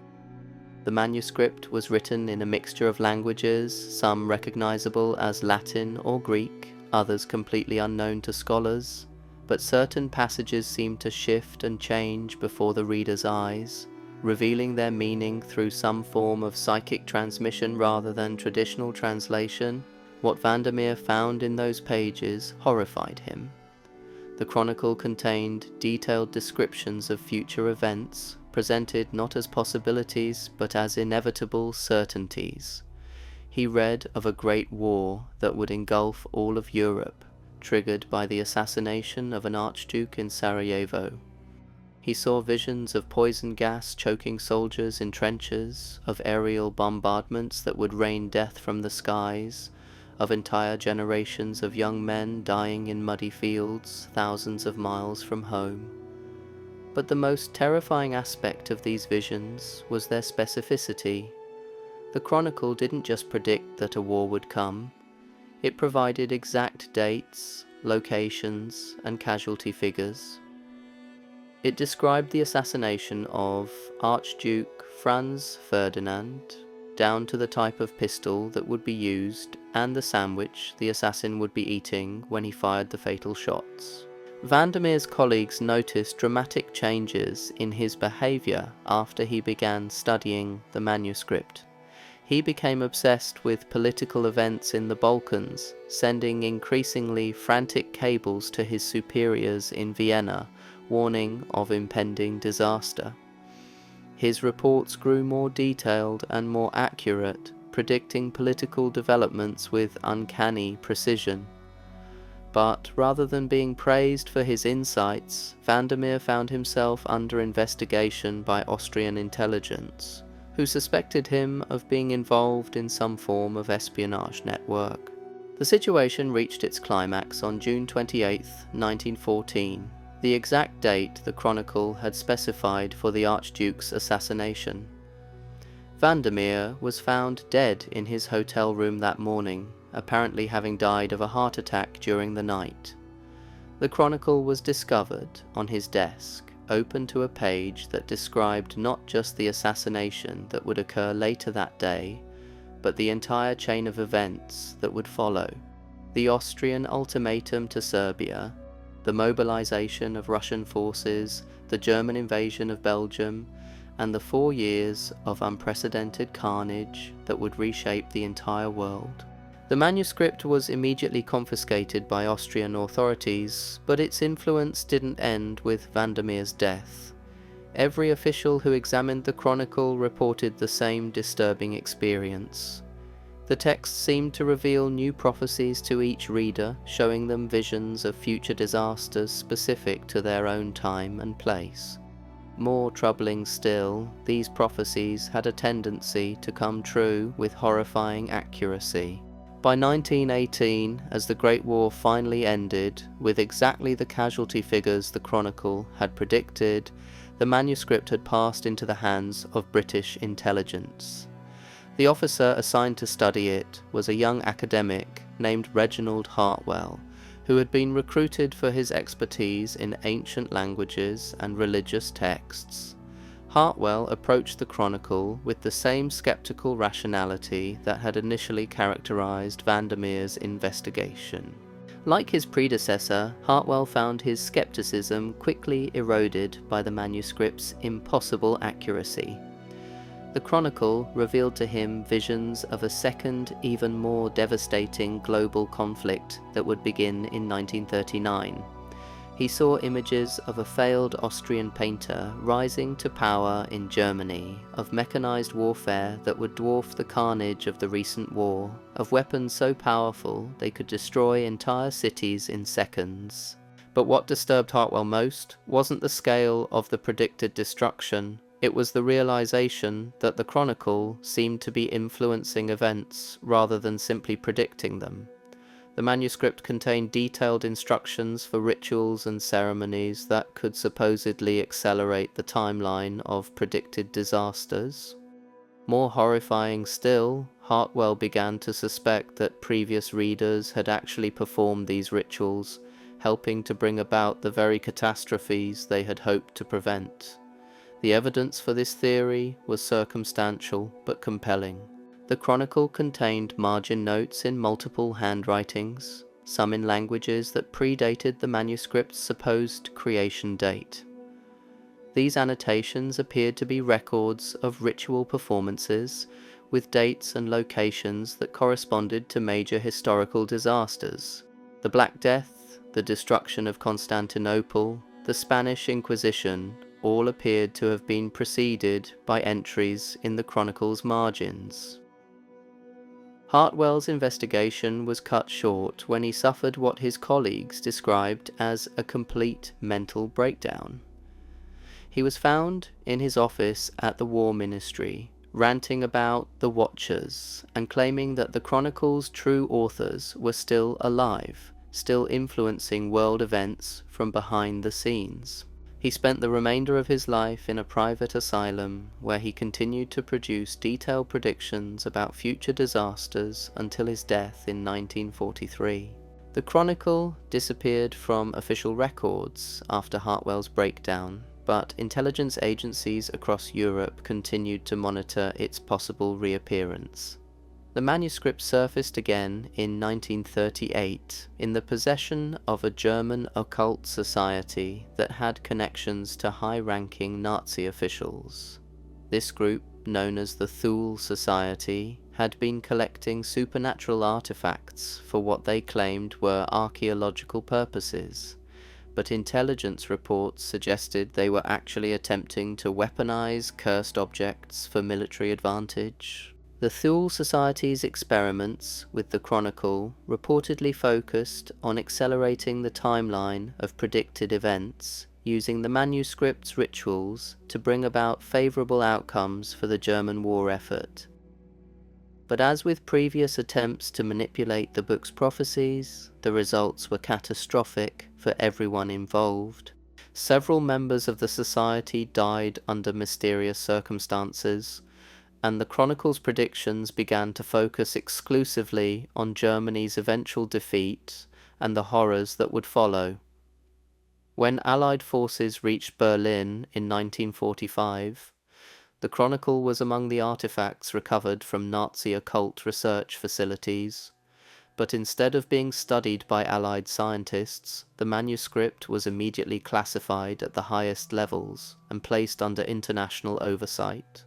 The manuscript was written in a mixture of languages, some recognizable as Latin or Greek, others completely unknown to scholars, but certain passages seemed to shift and change before the reader's eyes, revealing their meaning through some form of psychic transmission rather than traditional translation. What Vandermeer found in those pages horrified him. The Chronicle contained detailed descriptions of future events, presented not as possibilities but as inevitable certainties. He read of a great war that would engulf all of Europe, triggered by the assassination of an archduke in Sarajevo. He saw visions of poison gas choking soldiers in trenches, of aerial bombardments that would rain death from the skies, of entire generations of young men dying in muddy fields thousands of miles from home. But the most terrifying aspect of these visions was their specificity. The Chronicle didn't just predict that a war would come, it provided exact dates, locations, and casualty figures. It described the assassination of Archduke Franz Ferdinand, down to the type of pistol that would be used and the sandwich the assassin would be eating when he fired the fatal shots. Vandermeer's colleagues noticed dramatic changes in his behavior after he began studying the manuscript. He became obsessed with political events in the Balkans, sending increasingly frantic cables to his superiors in Vienna, warning of impending disaster. His reports grew more detailed and more accurate, predicting political developments with uncanny precision. But rather than being praised for his insights, Vandermeer found himself under investigation by Austrian intelligence, who suspected him of being involved in some form of espionage network. The situation reached its climax on June 28, 1914, the exact date the Chronicle had specified for the Archduke's assassination. Vandermeer was found dead in his hotel room that morning, apparently having died of a heart attack during the night. The Chronicle was discovered on his desk, open to a page that described not just the assassination that would occur later that day, but the entire chain of events that would follow. The Austrian ultimatum to Serbia, the mobilization of Russian forces, the German invasion of Belgium, and the 4 years of unprecedented carnage that would reshape the entire world. The manuscript was immediately confiscated by Austrian authorities, but its influence didn't end with Vandermeer's death. Every official who examined the Chronicle reported the same disturbing experience. The text seemed to reveal new prophecies to each reader, showing them visions of future disasters specific to their own time and place. More troubling still, these prophecies had a tendency to come true with horrifying accuracy. By 1918, as the Great War finally ended, with exactly the casualty figures the Chronicle had predicted, the manuscript had passed into the hands of British intelligence. The officer assigned to study it was a young academic named Reginald Hartwell, who had been recruited for his expertise in ancient languages and religious texts. Hartwell approached the Chronicle with the same skeptical rationality that had initially characterized Vandermeer's investigation. Like his predecessor, Hartwell found his skepticism quickly eroded by the manuscript's impossible accuracy. The Chronicle revealed to him visions of a second, even more devastating global conflict that would begin in 1939. He saw images of a failed Austrian painter rising to power in Germany, of mechanized warfare that would dwarf the carnage of the recent war, of weapons so powerful they could destroy entire cities in seconds. But what disturbed Hartwell most wasn't the scale of the predicted destruction. It was the realization that the Chronicle seemed to be influencing events rather than simply predicting them. The manuscript contained detailed instructions for rituals and ceremonies that could supposedly accelerate the timeline of predicted disasters. More horrifying still, Hartwell began to suspect that previous readers had actually performed these rituals, helping to bring about the very catastrophes they had hoped to prevent. The evidence for this theory was circumstantial but compelling. The Chronicle contained margin notes in multiple handwritings, some in languages that predated the manuscript's supposed creation date. These annotations appeared to be records of ritual performances, with dates and locations that corresponded to major historical disasters. The Black Death, the destruction of Constantinople, the Spanish Inquisition, all appeared to have been preceded by entries in the Chronicle's margins. Hartwell's investigation was cut short when he suffered what his colleagues described as a complete mental breakdown. He was found in his office at the War Ministry, ranting about the Watchers and claiming that the Chronicle's true authors were still alive, still influencing world events from behind the scenes. He spent the remainder of his life in a private asylum where he continued to produce detailed predictions about future disasters until his death in 1943. The Chronicle disappeared from official records after Hartwell's breakdown, but intelligence agencies across Europe continued to monitor its possible reappearance. The manuscript surfaced again in 1938 in the possession of a German occult society that had connections to high-ranking Nazi officials. This group, known as the Thule Society, had been collecting supernatural artifacts for what they claimed were archaeological purposes, but intelligence reports suggested they were actually attempting to weaponize cursed objects for military advantage. The Thule Society's experiments with the Chronicle reportedly focused on accelerating the timeline of predicted events, using the manuscript's rituals to bring about favourable outcomes for the German war effort. But as with previous attempts to manipulate the book's prophecies, the results were catastrophic for everyone involved. Several members of the Society died under mysterious circumstances, and the Chronicle's predictions began to focus exclusively on Germany's eventual defeat and the horrors that would follow. When Allied forces reached Berlin in 1945, the Chronicle was among the artifacts recovered from Nazi occult research facilities, but instead of being studied by Allied scientists, the manuscript was immediately classified at the highest levels and placed under international oversight.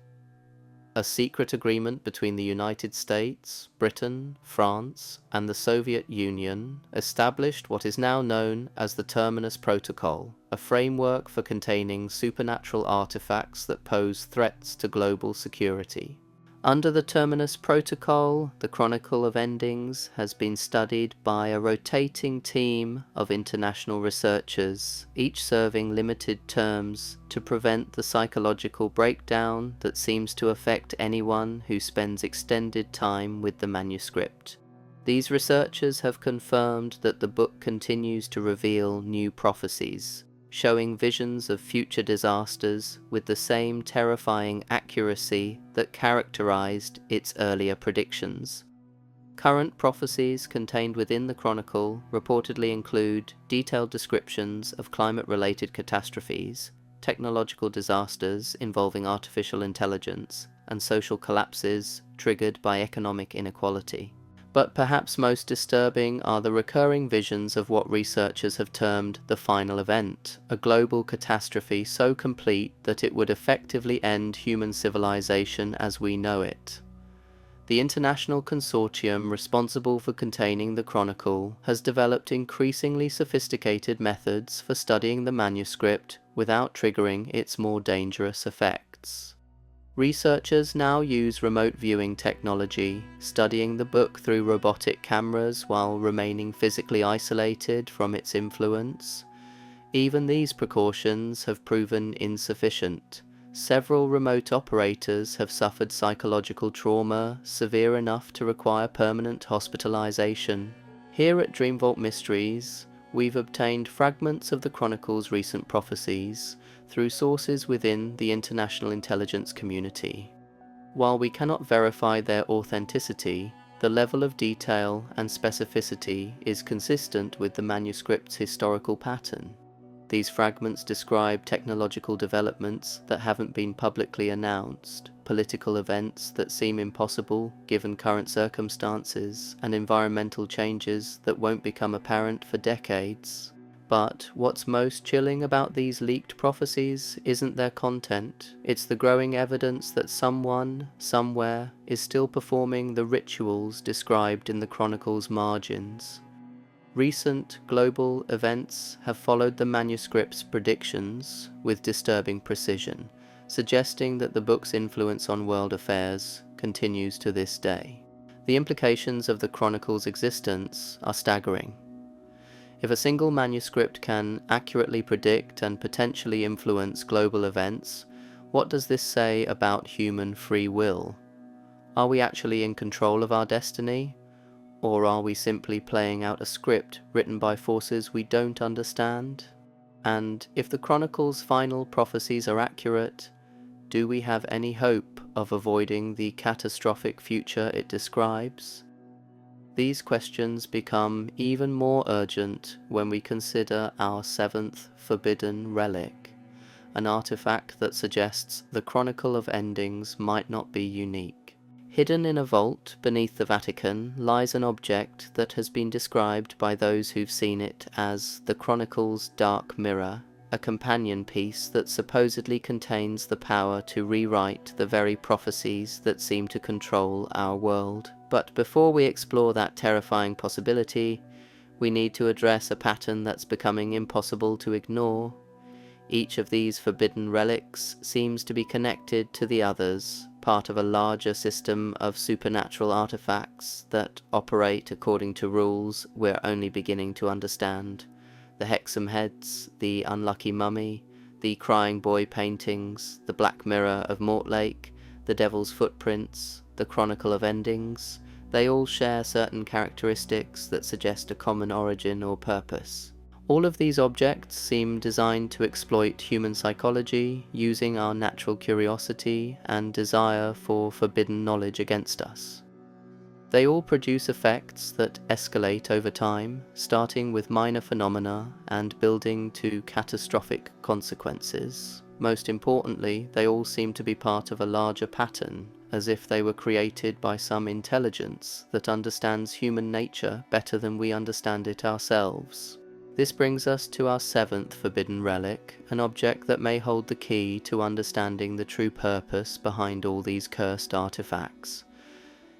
A secret agreement between the United States, Britain, France, and the Soviet Union established what is now known as the Terminus Protocol, a framework for containing supernatural artifacts that pose threats to global security. Under the Terminus Protocol, the Chronicle of Endings has been studied by a rotating team of international researchers, each serving limited terms to prevent the psychological breakdown that seems to affect anyone who spends extended time with the manuscript. These researchers have confirmed that the book continues to reveal new prophecies, showing visions of future disasters with the same terrifying accuracy that characterized its earlier predictions. Current prophecies contained within the Chronicle reportedly include detailed descriptions of climate-related catastrophes, technological disasters involving artificial intelligence, and social collapses triggered by economic inequality. But perhaps most disturbing are the recurring visions of what researchers have termed the final event, a global catastrophe so complete that it would effectively end human civilization as we know it. The international consortium responsible for containing the Chronicle has developed increasingly sophisticated methods for studying the manuscript without triggering its more dangerous effects. Researchers now use remote viewing technology, studying the book through robotic cameras while remaining physically isolated from its influence. Even these precautions have proven insufficient. Several remote operators have suffered psychological trauma severe enough to require permanent hospitalization. Here at Dreamvault Mysteries, we've obtained fragments of the Chronicle's recent prophecies through sources within the international intelligence community. While we cannot verify their authenticity, the level of detail and specificity is consistent with the manuscript's historical pattern. These fragments describe technological developments that haven't been publicly announced, political events that seem impossible given current circumstances, and environmental changes that won't become apparent for decades. But what's most chilling about these leaked prophecies isn't their content, it's the growing evidence that someone, somewhere, is still performing the rituals described in the Chronicle's margins. Recent global events have followed the manuscript's predictions with disturbing precision, suggesting that the book's influence on world affairs continues to this day. The implications of the Chronicle's existence are staggering. If a single manuscript can accurately predict and potentially influence global events, what does this say about human free will? Are we actually in control of our destiny? Or are we simply playing out a script written by forces we don't understand? And if the Chronicle's final prophecies are accurate, do we have any hope of avoiding the catastrophic future it describes? These questions become even more urgent when we consider our seventh forbidden relic, an artifact that suggests the Chronicle of Endings might not be unique. Hidden in a vault beneath the Vatican lies an object that has been described by those who've seen it as the Chronicle's dark mirror, a companion piece that supposedly contains the power to rewrite the very prophecies that seem to control our world. But before we explore that terrifying possibility, we need to address a pattern that's becoming impossible to ignore. Each of these forbidden relics seems to be connected to the others, part of a larger system of supernatural artifacts that operate according to rules we're only beginning to understand. The Hexam heads, the unlucky mummy, the crying boy paintings, the black mirror of Mortlake, the devil's footprints, the chronicle of endings, they all share certain characteristics that suggest a common origin or purpose. All of these objects seem designed to exploit human psychology, using our natural curiosity and desire for forbidden knowledge against us. They all produce effects that escalate over time, starting with minor phenomena and building to catastrophic consequences. Most importantly, they all seem to be part of a larger pattern, as if they were created by some intelligence that understands human nature better than we understand it ourselves. This brings us to our seventh forbidden relic, an object that may hold the key to understanding the true purpose behind all these cursed artifacts.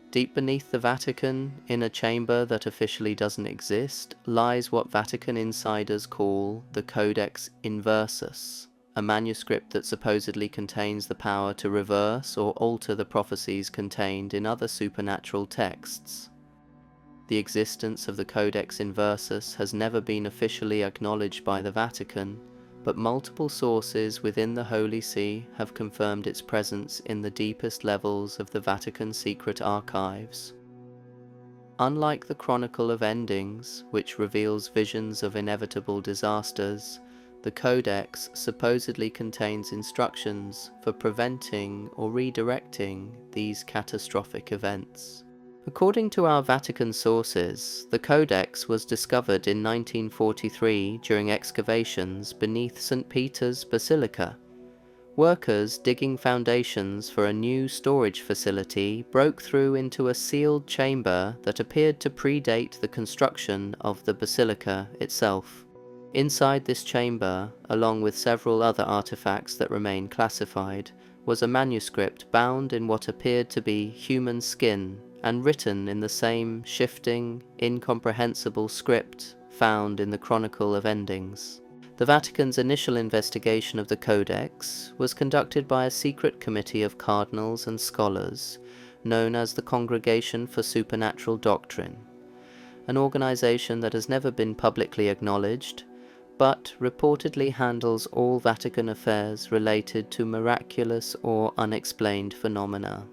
Deep beneath the Vatican, in a chamber that officially doesn't exist, lies what Vatican insiders call the Codex Inversus, a manuscript that supposedly contains the power to reverse or alter the prophecies contained in other supernatural texts. The existence of the Codex Inversus has never been officially acknowledged by the Vatican, but multiple sources within the Holy See have confirmed its presence in the deepest levels of the Vatican secret archives. Unlike the Chronicle of Endings, which reveals visions of inevitable disasters, the Codex supposedly contains instructions for preventing or redirecting these catastrophic events. According to our Vatican sources, the Codex was discovered in 1943 during excavations beneath St. Peter's Basilica. Workers digging foundations for a new storage facility broke through into a sealed chamber that appeared to predate the construction of the basilica itself. Inside this chamber, along with several other artifacts that remain classified, was a manuscript bound in what appeared to be human skin and written in the same shifting, incomprehensible script found in the Chronicle of Endings. The Vatican's initial investigation of the Codex was conducted by a secret committee of cardinals and scholars known as the Congregation for Supernatural Doctrine, an organization that has never been publicly acknowledged, but reportedly handles all Vatican affairs related to miraculous or unexplained phenomena.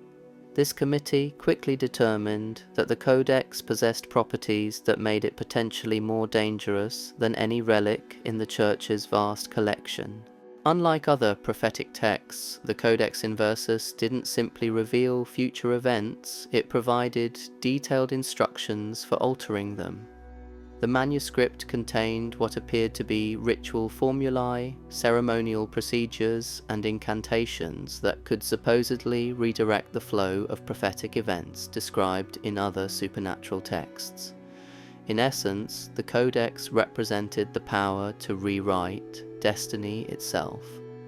This committee quickly determined that the Codex possessed properties that made it potentially more dangerous than any relic in the Church's vast collection. Unlike other prophetic texts, the Codex Inversus didn't simply reveal future events, it provided detailed instructions for altering them. The manuscript contained what appeared to be ritual formulae, ceremonial procedures, and incantations that could supposedly redirect the flow of prophetic events described in other supernatural texts. In essence, the Codex represented the power to rewrite destiny itself.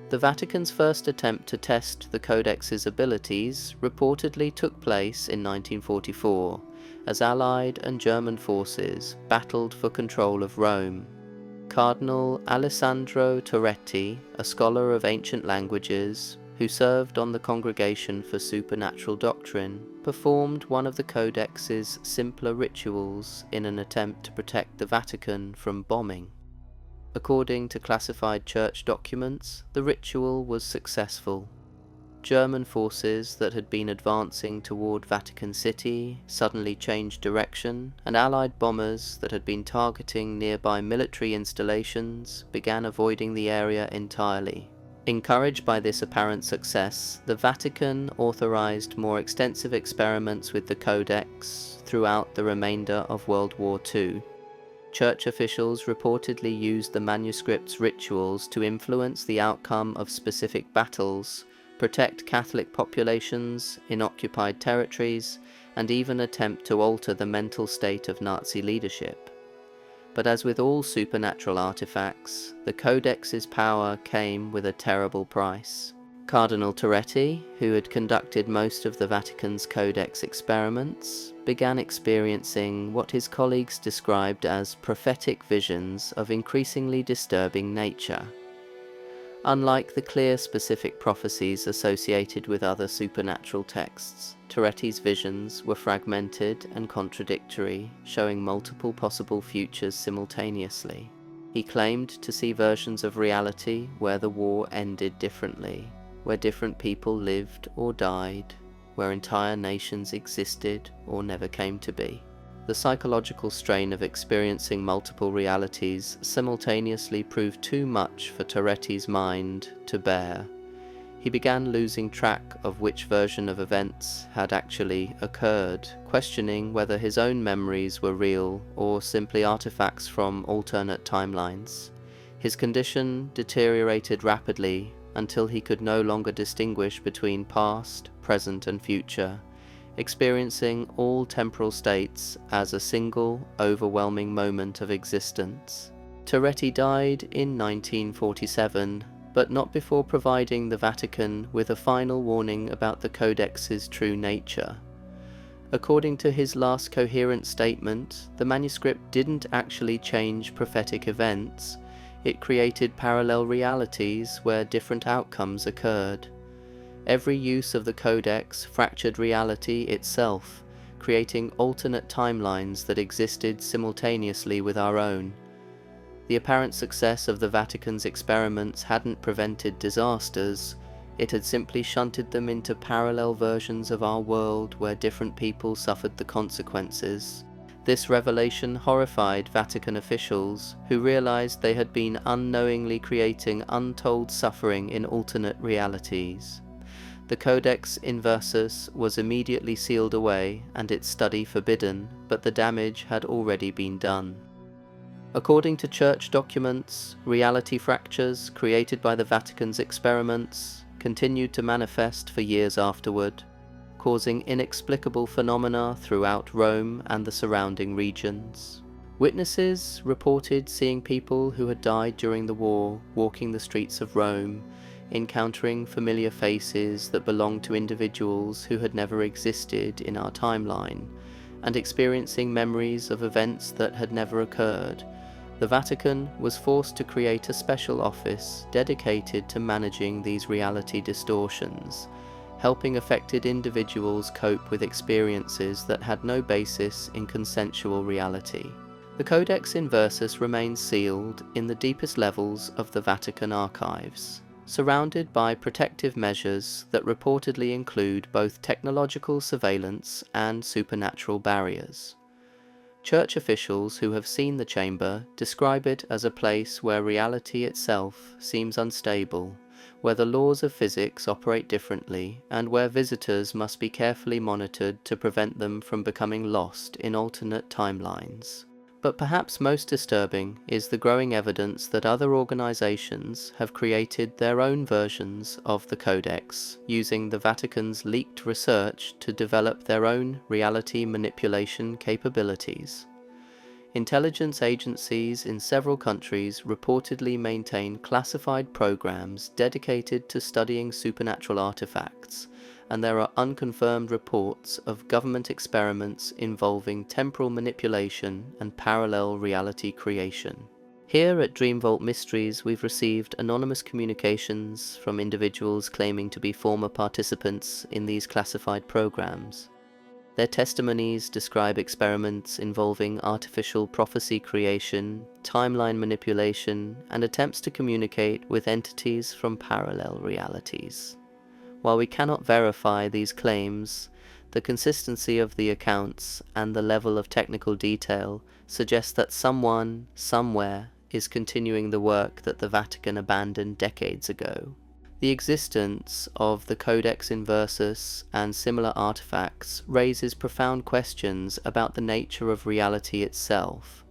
The Vatican's first attempt to test the Codex's abilities reportedly took place in 1944, as Allied and German forces battled for control of Rome. Cardinal Alessandro Toretti, a scholar of ancient languages, who served on the Congregation for Supernatural Doctrine, performed one of the Codex's simpler rituals in an attempt to protect the Vatican from bombing. According to classified church documents, the ritual was successful. German forces that had been advancing toward Vatican City suddenly changed direction, and Allied bombers that had been targeting nearby military installations began avoiding the area entirely. Encouraged by this apparent success, the Vatican authorized more extensive experiments with the Codex throughout the remainder of World War II. Church officials reportedly used the manuscript's rituals to influence the outcome of specific battles, protect Catholic populations in occupied territories, and even attempt to alter the mental state of Nazi leadership. But as with all supernatural artifacts, the Codex's power came with a terrible price. Cardinal Terretti, who had conducted most of the Vatican's Codex experiments, began experiencing what his colleagues described as prophetic visions of increasingly disturbing nature. Unlike the clear specific prophecies associated with other supernatural texts, Terretti's visions were fragmented and contradictory, showing multiple possible futures simultaneously. He claimed to see versions of reality where the war ended differently, where different people lived or died, where entire nations existed or never came to be. The psychological strain of experiencing multiple realities simultaneously proved too much for Terretti's mind to bear. He began losing track of which version of events had actually occurred, questioning whether his own memories were real or simply artifacts from alternate timelines. His condition deteriorated rapidly until he could no longer distinguish between past, present, and future, experiencing all temporal states as a single, overwhelming moment of existence. Terretti died in 1947, but not before providing the Vatican with a final warning about the Codex's true nature. According to his last coherent statement, the manuscript didn't actually change prophetic events, it created parallel realities where different outcomes occurred. Every use of the Codex fractured reality itself, creating alternate timelines that existed simultaneously with our own. The apparent success of the Vatican's experiments hadn't prevented disasters, it had simply shunted them into parallel versions of our world where different people suffered the consequences. This revelation horrified Vatican officials, who realized they had been unknowingly creating untold suffering in alternate realities. The Codex Inversus was immediately sealed away and its study forbidden, but the damage had already been done. According to church documents, reality fractures created by the Vatican's experiments continued to manifest for years afterward, causing inexplicable phenomena throughout Rome and the surrounding regions. Witnesses reported seeing people who had died during the war walking the streets of Rome, encountering familiar faces that belonged to individuals who had never existed in our timeline, and experiencing memories of events that had never occurred. The Vatican was forced to create a special office dedicated to managing these reality distortions, helping affected individuals cope with experiences that had no basis in consensual reality. The Codex Inversus remains sealed in the deepest levels of the Vatican archives, surrounded by protective measures that reportedly include both technological surveillance and supernatural barriers. Church officials who have seen the chamber describe it as a place where reality itself seems unstable, where the laws of physics operate differently, and where visitors must be carefully monitored to prevent them from becoming lost in alternate timelines. But perhaps most disturbing is the growing evidence that other organizations have created their own versions of the Codex, using the Vatican's leaked research to develop their own reality manipulation capabilities. Intelligence agencies in several countries reportedly maintain classified programs dedicated to studying supernatural artifacts, and there are unconfirmed reports of government experiments involving temporal manipulation and parallel reality creation. Here at Dream Vault Mysteries, we've received anonymous communications from individuals claiming to be former participants in these classified programs. Their testimonies describe experiments involving artificial prophecy creation, timeline manipulation, and attempts to communicate with entities from parallel realities. While we cannot verify these claims, the consistency of the accounts and the level of technical detail suggest that someone, somewhere, is continuing the work that the Vatican abandoned decades ago. The existence of the Codex Inversus and similar artifacts raises profound questions about the nature of reality itself.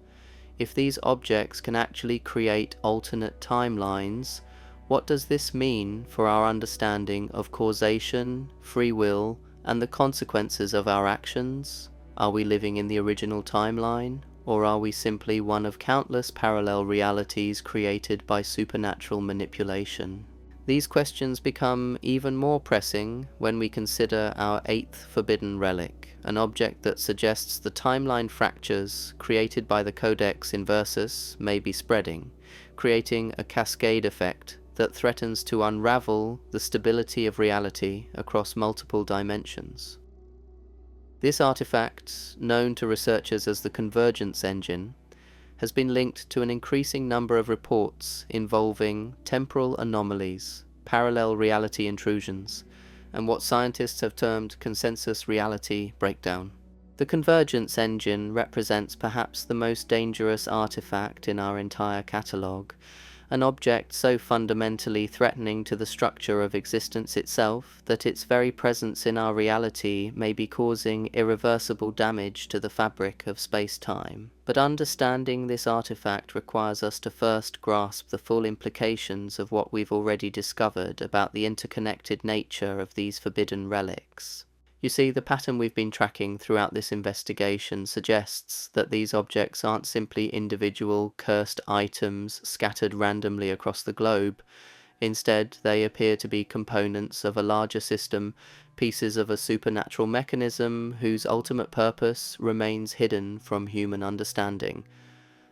If these objects can actually create alternate timelines, what does this mean for our understanding of causation, free will, and the consequences of our actions? Are we living in the original timeline, or are we simply one of countless parallel realities created by supernatural manipulation? These questions become even more pressing when we consider our eighth forbidden relic, an object that suggests the timeline fractures created by the Codex Inversus may be spreading, creating a cascade effect that threatens to unravel the stability of reality across multiple dimensions. This artifact, known to researchers as the Convergence Engine, has been linked to an increasing number of reports involving temporal anomalies, parallel reality intrusions, and what scientists have termed consensus reality breakdown. The Convergence Engine represents perhaps the most dangerous artifact in our entire catalogue, an object so fundamentally threatening to the structure of existence itself that its very presence in our reality may be causing irreversible damage to the fabric of space-time. But understanding this artifact requires us to first grasp the full implications of what we've already discovered about the interconnected nature of these forbidden relics. You see, the pattern we've been tracking throughout this investigation suggests that these objects aren't simply individual cursed items scattered randomly across the globe. Instead, they appear to be components of a larger system, pieces of a supernatural mechanism whose ultimate purpose remains hidden from human understanding.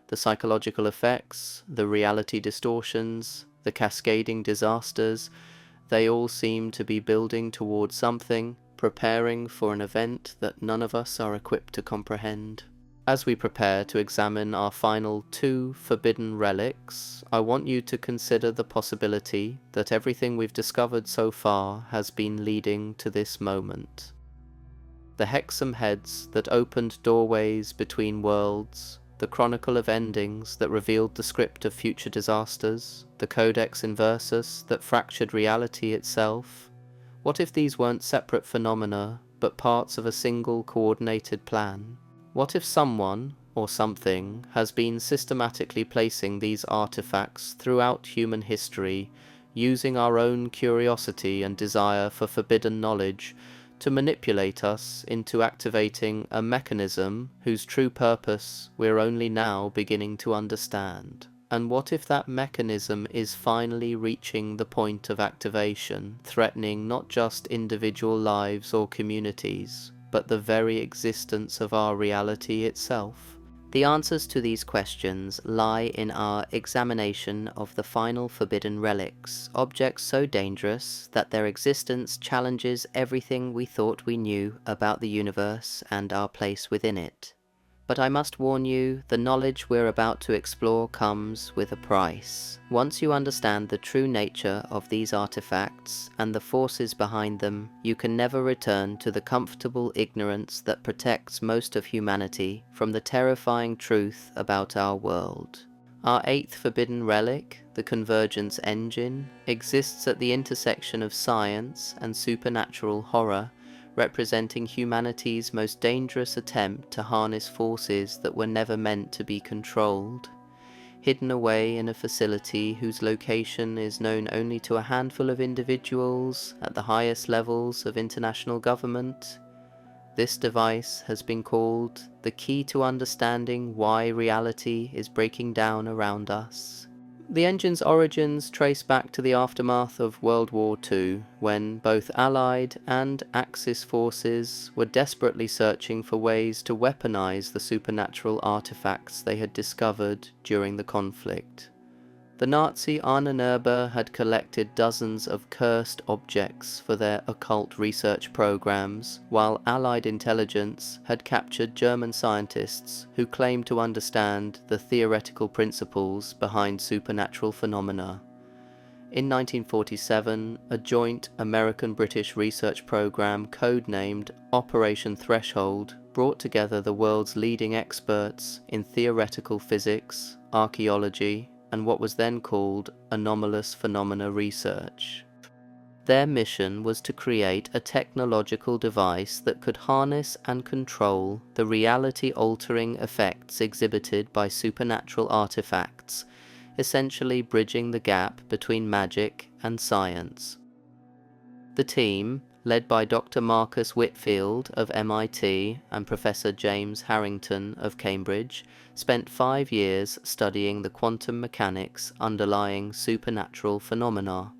The psychological effects, the reality distortions, the cascading disasters, they all seem to be building towards something, preparing for an event that none of us are equipped to comprehend. As we prepare to examine our final two forbidden relics, I want you to consider the possibility that everything we've discovered so far has been leading to this moment. The Hexam heads that opened doorways between worlds, the chronicle of endings that revealed the script of future disasters, the Codex Inversus that fractured reality itself. What if these weren't separate phenomena, but parts of a single coordinated plan? What if someone, or something, has been systematically placing these artifacts throughout human history, using our own curiosity and desire for forbidden knowledge to manipulate us into activating a mechanism whose true purpose we're only now beginning to understand? And what if that mechanism is finally reaching the point of activation, threatening not just individual lives or communities, but the very existence of our reality itself? The answers to these questions lie in our examination of the final forbidden relics, objects so dangerous that their existence challenges everything we thought we knew about the universe and our place within it. But I must warn you, the knowledge we're about to explore comes with a price. Once you understand the true nature of these artifacts and the forces behind them, you can never return to the comfortable ignorance that protects most of humanity from the terrifying truth about our world. Our eighth forbidden relic, the Convergence Engine, exists at the intersection of science and supernatural horror, representing humanity's most dangerous attempt to harness forces that were never meant to be controlled. Hidden away in a facility whose location is known only to a handful of individuals at the highest levels of international government, this device has been called the key to understanding why reality is breaking down around us. The engine's origins trace back to the aftermath of World War II, when both Allied and Axis forces were desperately searching for ways to weaponize the supernatural artifacts they had discovered during the conflict. The Nazi Ahnenerbe had collected dozens of cursed objects for their occult research programs, while Allied intelligence had captured German scientists who claimed to understand the theoretical principles behind supernatural phenomena. In 1947, a joint American-British research program codenamed Operation Threshold brought together the world's leading experts in theoretical physics, archaeology, and what was then called anomalous phenomena research. Their mission was to create a technological device that could harness and control the reality-altering effects exhibited by supernatural artifacts, essentially bridging the gap between magic and science. The team, led by Dr. Marcus Whitfield of MIT and Professor James Harrington of Cambridge, spent 5 years studying the quantum mechanics underlying supernatural phenomena.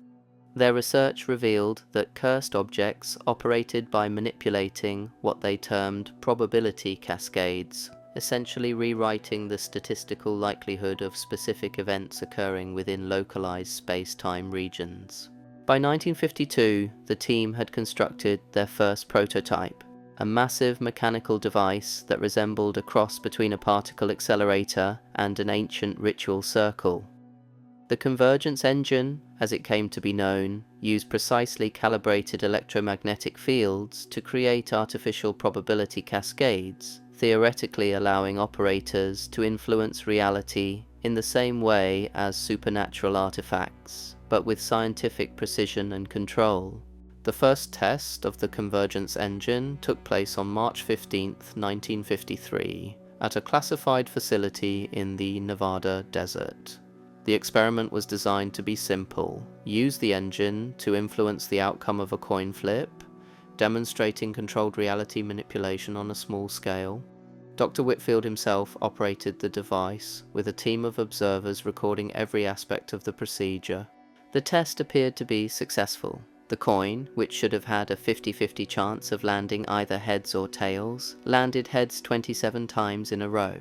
Their research revealed that cursed objects operated by manipulating what they termed probability cascades, essentially rewriting the statistical likelihood of specific events occurring within localized space-time regions. By 1952, the team had constructed their first prototype, a massive mechanical device that resembled a cross between a particle accelerator and an ancient ritual circle. The convergence engine, as it came to be known, used precisely calibrated electromagnetic fields to create artificial probability cascades, theoretically allowing operators to influence reality in the same way as supernatural artifacts, but with scientific precision and control. The first test of the convergence engine took place on March 15, 1953, at a classified facility in the Nevada desert. The experiment was designed to be simple: use the engine to influence the outcome of a coin flip, demonstrating controlled reality manipulation on a small scale. Dr. Whitfield himself operated the device, with a team of observers recording every aspect of the procedure. The test appeared to be successful. The coin, which should have had a 50-50 chance of landing either heads or tails, landed heads 27 times in a row.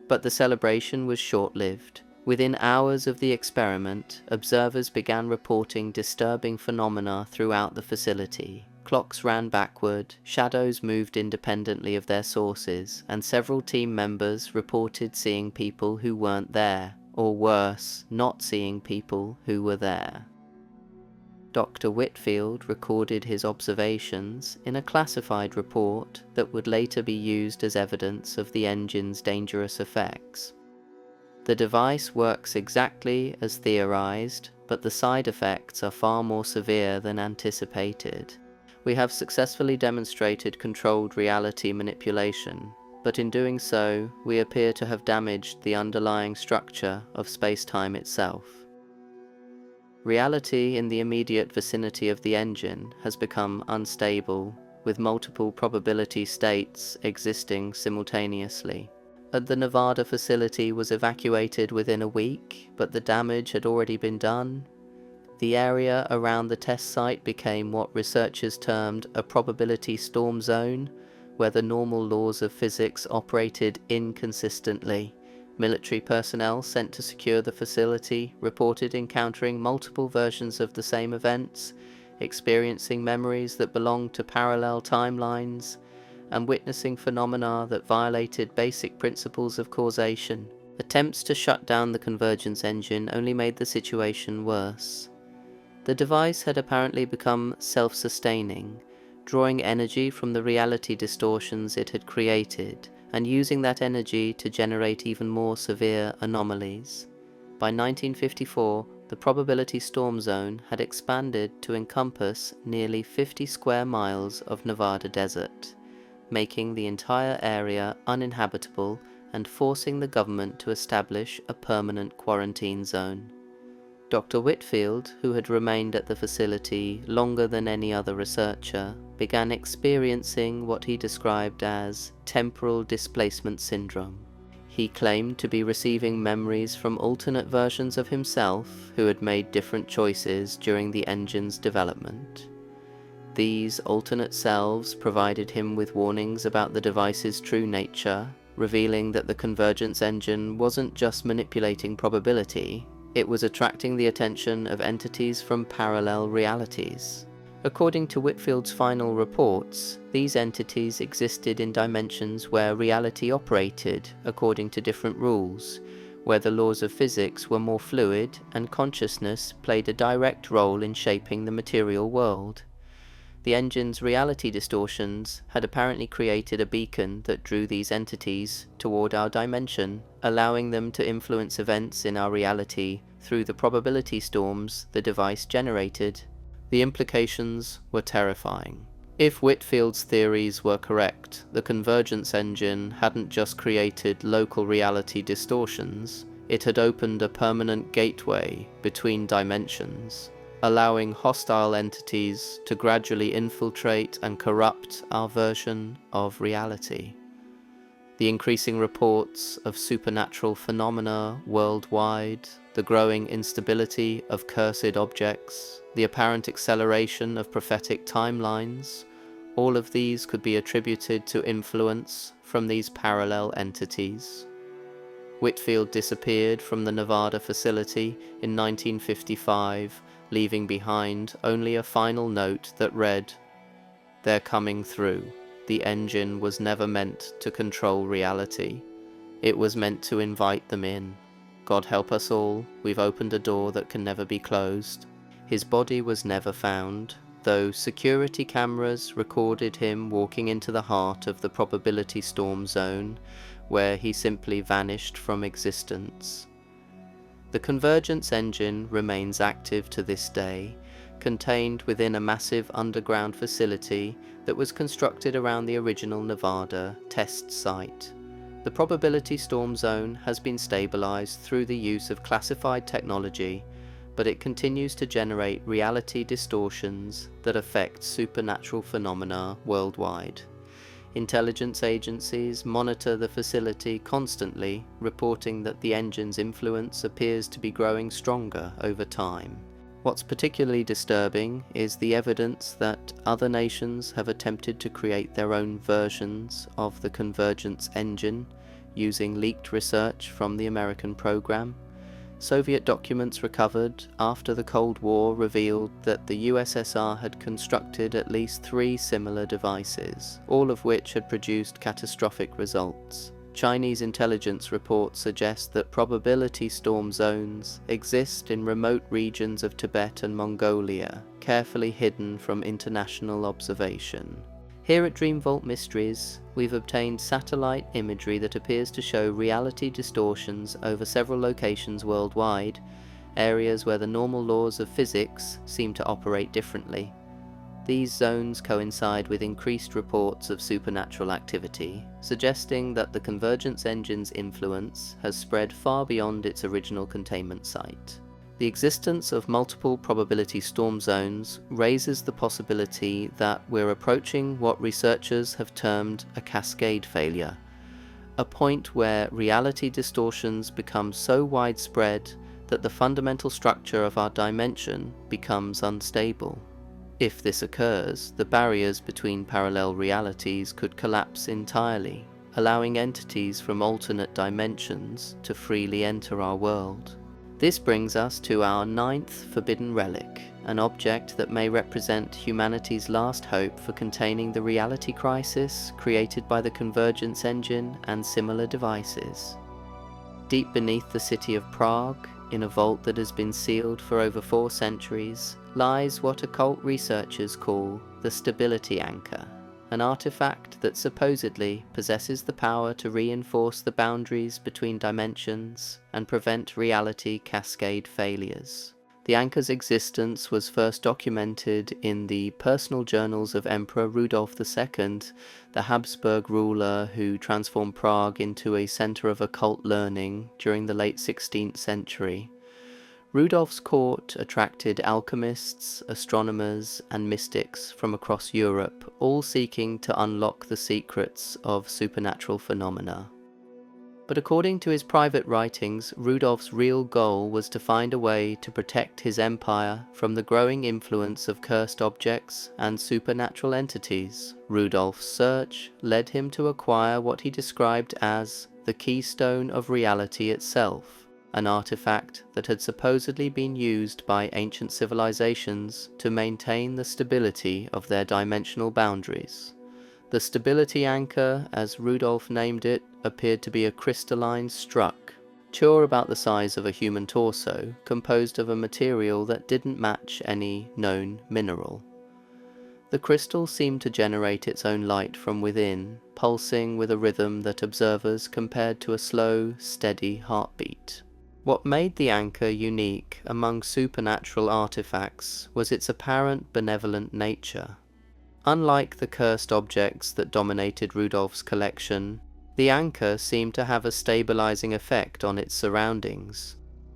But the celebration was short-lived. Within hours of the experiment, observers began reporting disturbing phenomena throughout the facility. Clocks ran backward, shadows moved independently of their sources, and several team members reported seeing people who weren't there, or worse, not seeing people who were there. Dr. Whitfield recorded his observations in a classified report that would later be used as evidence of the engine's dangerous effects. The device works exactly as theorized, but the side effects are far more severe than anticipated. We have successfully demonstrated controlled reality manipulation, but in doing so, we appear to have damaged the underlying structure of space-time itself. Reality in the immediate vicinity of the engine has become unstable, with multiple probability states existing simultaneously. The Nevada facility was evacuated within a week, but the damage had already been done. The area around the test site became what researchers termed a probability storm zone, where the normal laws of physics operated inconsistently. Military personnel sent to secure the facility reported encountering multiple versions of the same events, experiencing memories that belonged to parallel timelines, and witnessing phenomena that violated basic principles of causation. Attempts to shut down the convergence engine only made the situation worse. The device had apparently become self-sustaining, drawing energy from the reality distortions it had created, and using that energy to generate even more severe anomalies. By 1954, the probability storm zone had expanded to encompass nearly 50 square miles of Nevada desert, making the entire area uninhabitable and forcing the government to establish a permanent quarantine zone. Dr. Whitfield, who had remained at the facility longer than any other researcher, began experiencing what he described as temporal displacement syndrome. He claimed to be receiving memories from alternate versions of himself who had made different choices during the engine's development. These alternate selves provided him with warnings about the device's true nature, revealing that the convergence engine wasn't just manipulating probability, it was attracting the attention of entities from parallel realities. According to Whitfield's final reports, these entities existed in dimensions where reality operated according to different rules, where the laws of physics were more fluid and consciousness played a direct role in shaping the material world. The engine's reality distortions had apparently created a beacon that drew these entities toward our dimension, allowing them to influence events in our reality through the probability storms the device generated. The implications were terrifying. If Whitfield's theories were correct, the convergence engine hadn't just created local reality distortions, it had opened a permanent gateway between dimensions. allowing hostile entities to gradually infiltrate and corrupt our version of reality. The increasing reports of supernatural phenomena worldwide, the growing instability of cursed objects, the apparent acceleration of prophetic timelines, all of these could be attributed to influence from these parallel entities. Whitfield disappeared from the Nevada facility in 1955, leaving behind only a final note that read, "They're coming through. The engine was never meant to control reality. It was meant to invite them in. God help us all, we've opened a door that can never be closed." His body was never found, though security cameras recorded him walking into the heart of the probability storm zone, where he simply vanished from existence. The convergence engine remains active to this day, contained within a massive underground facility that was constructed around the original Nevada test site. The probability storm zone has been stabilized through the use of classified technology, but it continues to generate reality distortions that affect supernatural phenomena worldwide. Intelligence agencies monitor the facility constantly, reporting that the engine's influence appears to be growing stronger over time. What's particularly disturbing is the evidence that other nations have attempted to create their own versions of the convergence engine using leaked research from the American program. Soviet documents recovered after the Cold War revealed that the USSR had constructed at least 3 similar devices, all of which had produced catastrophic results. Chinese intelligence reports suggest that probability storm zones exist in remote regions of Tibet and Mongolia, carefully hidden from international observation. Here at Dream Vault Mysteries, we've obtained satellite imagery that appears to show reality distortions over several locations worldwide, areas where the normal laws of physics seem to operate differently. These zones coincide with increased reports of supernatural activity, suggesting that the convergence engine's influence has spread far beyond its original containment site. The existence of multiple probability storm zones raises the possibility that we're approaching what researchers have termed a cascade failure, a point where reality distortions become so widespread that the fundamental structure of our dimension becomes unstable. If this occurs, the barriers between parallel realities could collapse entirely, allowing entities from alternate dimensions to freely enter our world. This brings us to our 9th forbidden relic, an object that may represent humanity's last hope for containing the reality crisis created by the convergence engine and similar devices. Deep beneath the city of Prague, in a vault that has been sealed for over 4 centuries, lies what occult researchers call the Stability Anchor, an artifact that supposedly possesses the power to reinforce the boundaries between dimensions and prevent reality cascade failures. The anchor's existence was first documented in the personal journals of Emperor Rudolf II, the Habsburg ruler who transformed Prague into a center of occult learning during the late 16th century. Rudolf's court attracted alchemists, astronomers, and mystics from across Europe, all seeking to unlock the secrets of supernatural phenomena. But according to his private writings, Rudolf's real goal was to find a way to protect his empire from the growing influence of cursed objects and supernatural entities. Rudolf's search led him to acquire what he described as the keystone of reality itself, an artifact that had supposedly been used by ancient civilizations to maintain the stability of their dimensional boundaries. The Stability Anchor, as Rudolf named it, appeared to be a crystalline structure about the size of a human torso, composed of a material that didn't match any known mineral. The crystal seemed to generate its own light from within, pulsing with a rhythm that observers compared to a slow, steady heartbeat. What made the anchor unique among supernatural artifacts was its apparent benevolent nature. Unlike the cursed objects that dominated Rudolf's collection, the anchor seemed to have a stabilizing effect on its surroundings.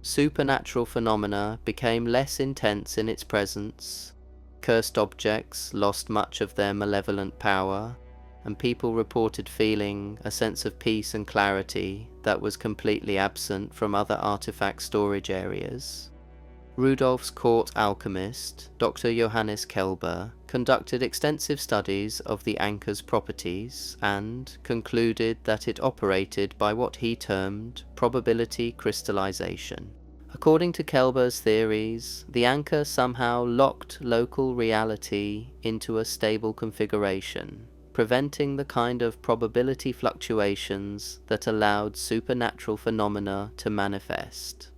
supernatural phenomena became less intense in its presence, cursed objects lost much of their malevolent power, and people reported feeling a sense of peace and clarity that was completely absent from other artifact storage areas. Rudolf's court alchemist, Dr. Johannes Kelber, conducted extensive studies of the anchor's properties and concluded that it operated by what he termed probability crystallization. According to Kelber's theories, the anchor somehow locked local reality into a stable configuration, preventing the kind of probability fluctuations that allowed supernatural phenomena to manifest.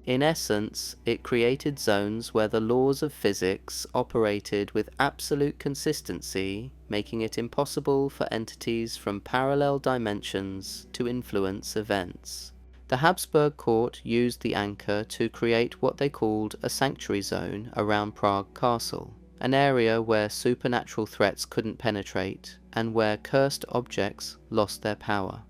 In essence, it created zones where the laws of physics operated with absolute consistency, making it impossible for entities from parallel dimensions to influence events. The Habsburg court used the anchor to create what they called a sanctuary zone around Prague Castle, an area where supernatural threats couldn't penetrate and where cursed objects lost their power.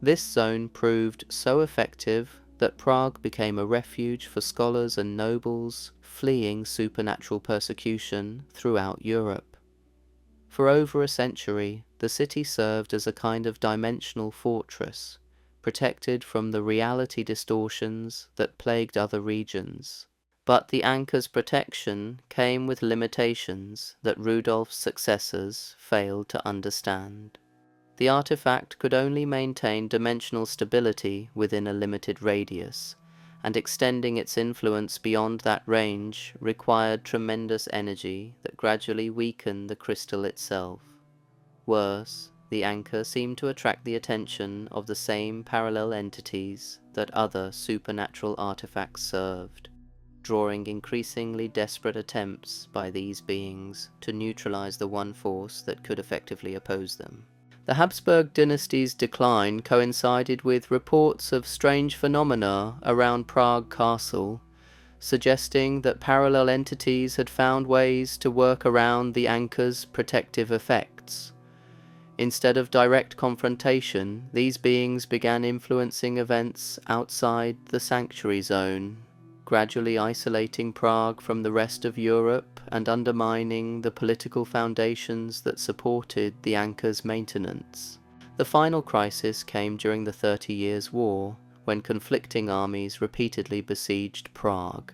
This zone proved so effective that Prague became a refuge for scholars and nobles fleeing supernatural persecution throughout Europe. For over a century, the city served as a kind of dimensional fortress, protected from the reality distortions that plagued other regions. But the anchor's protection came with limitations that Rudolf's successors failed to understand. The artifact could only maintain dimensional stability within a limited radius, and extending its influence beyond that range required tremendous energy that gradually weakened the crystal itself. Worse, the anchor seemed to attract the attention of the same parallel entities that other supernatural artifacts served, drawing increasingly desperate attempts by these beings to neutralize the one force that could effectively oppose them. The Habsburg dynasty's decline coincided with reports of strange phenomena around Prague Castle, suggesting that parallel entities had found ways to work around the anchor's protective effects. Instead of direct confrontation, these beings began influencing events outside the sanctuary zone, gradually isolating Prague from the rest of Europe and undermining the political foundations that supported the anchor's maintenance. The final crisis came during the 30 Years' War, when conflicting armies repeatedly besieged Prague.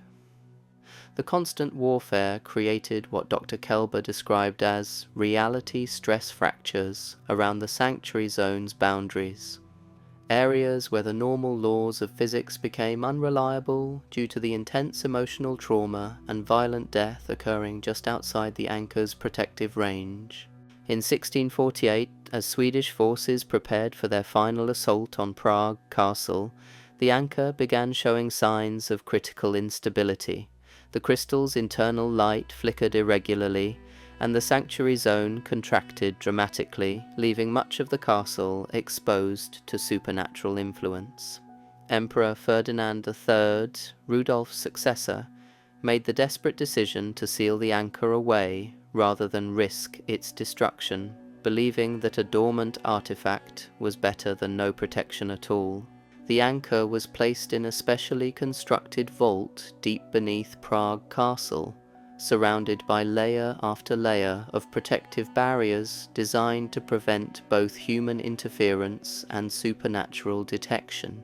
The constant warfare created what Dr. Kelber described as reality stress fractures around the sanctuary zone's boundaries, areas where the normal laws of physics became unreliable due to the intense emotional trauma and violent death occurring just outside the anchor's protective range. In 1648, as Swedish forces prepared for their final assault on Prague Castle, the anchor began showing signs of critical instability. The crystal's internal light flickered irregularly, and the sanctuary zone contracted dramatically, leaving much of the castle exposed to supernatural influence. Emperor Ferdinand III, Rudolf's successor, made the desperate decision to seal the anchor away rather than risk its destruction, believing that a dormant artifact was better than no protection at all. The anchor was placed in a specially constructed vault deep beneath Prague Castle, surrounded by layer after layer of protective barriers designed to prevent both human interference and supernatural detection.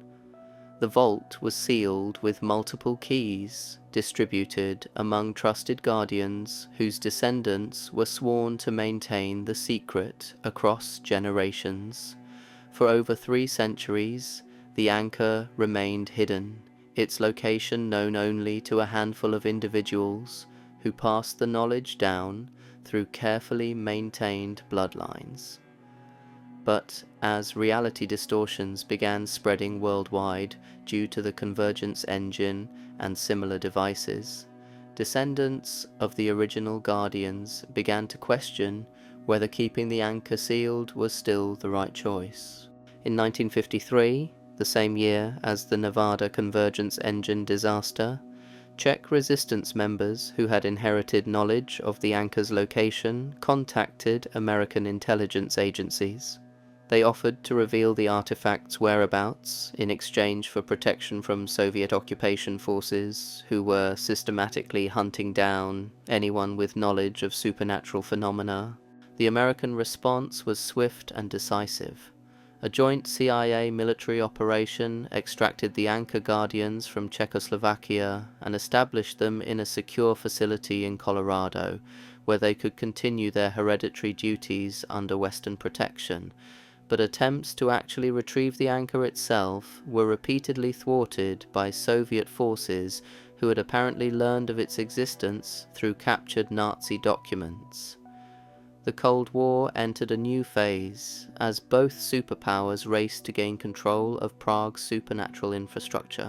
The vault was sealed with multiple keys, distributed among trusted guardians whose descendants were sworn to maintain the secret across generations. For over 3 centuries, the anchor remained hidden, its location known only to a handful of individuals who passed the knowledge down through carefully maintained bloodlines. But as reality distortions began spreading worldwide due to the convergence engine and similar devices, descendants of the original guardians began to question whether keeping the anchor sealed was still the right choice. In 1953, the same year as the Nevada convergence engine disaster, Czech resistance members who had inherited knowledge of the anchor's location contacted American intelligence agencies. They offered to reveal the artifact's whereabouts in exchange for protection from Soviet occupation forces, who were systematically hunting down anyone with knowledge of supernatural phenomena. The American response was swift and decisive. A joint CIA military operation extracted the Anchor Guardians from Czechoslovakia and established them in a secure facility in Colorado, where they could continue their hereditary duties under Western protection. But attempts to actually retrieve the anchor itself were repeatedly thwarted by Soviet forces who had apparently learned of its existence through captured Nazi documents. The Cold War entered a new phase, as both superpowers raced to gain control of Prague's supernatural infrastructure.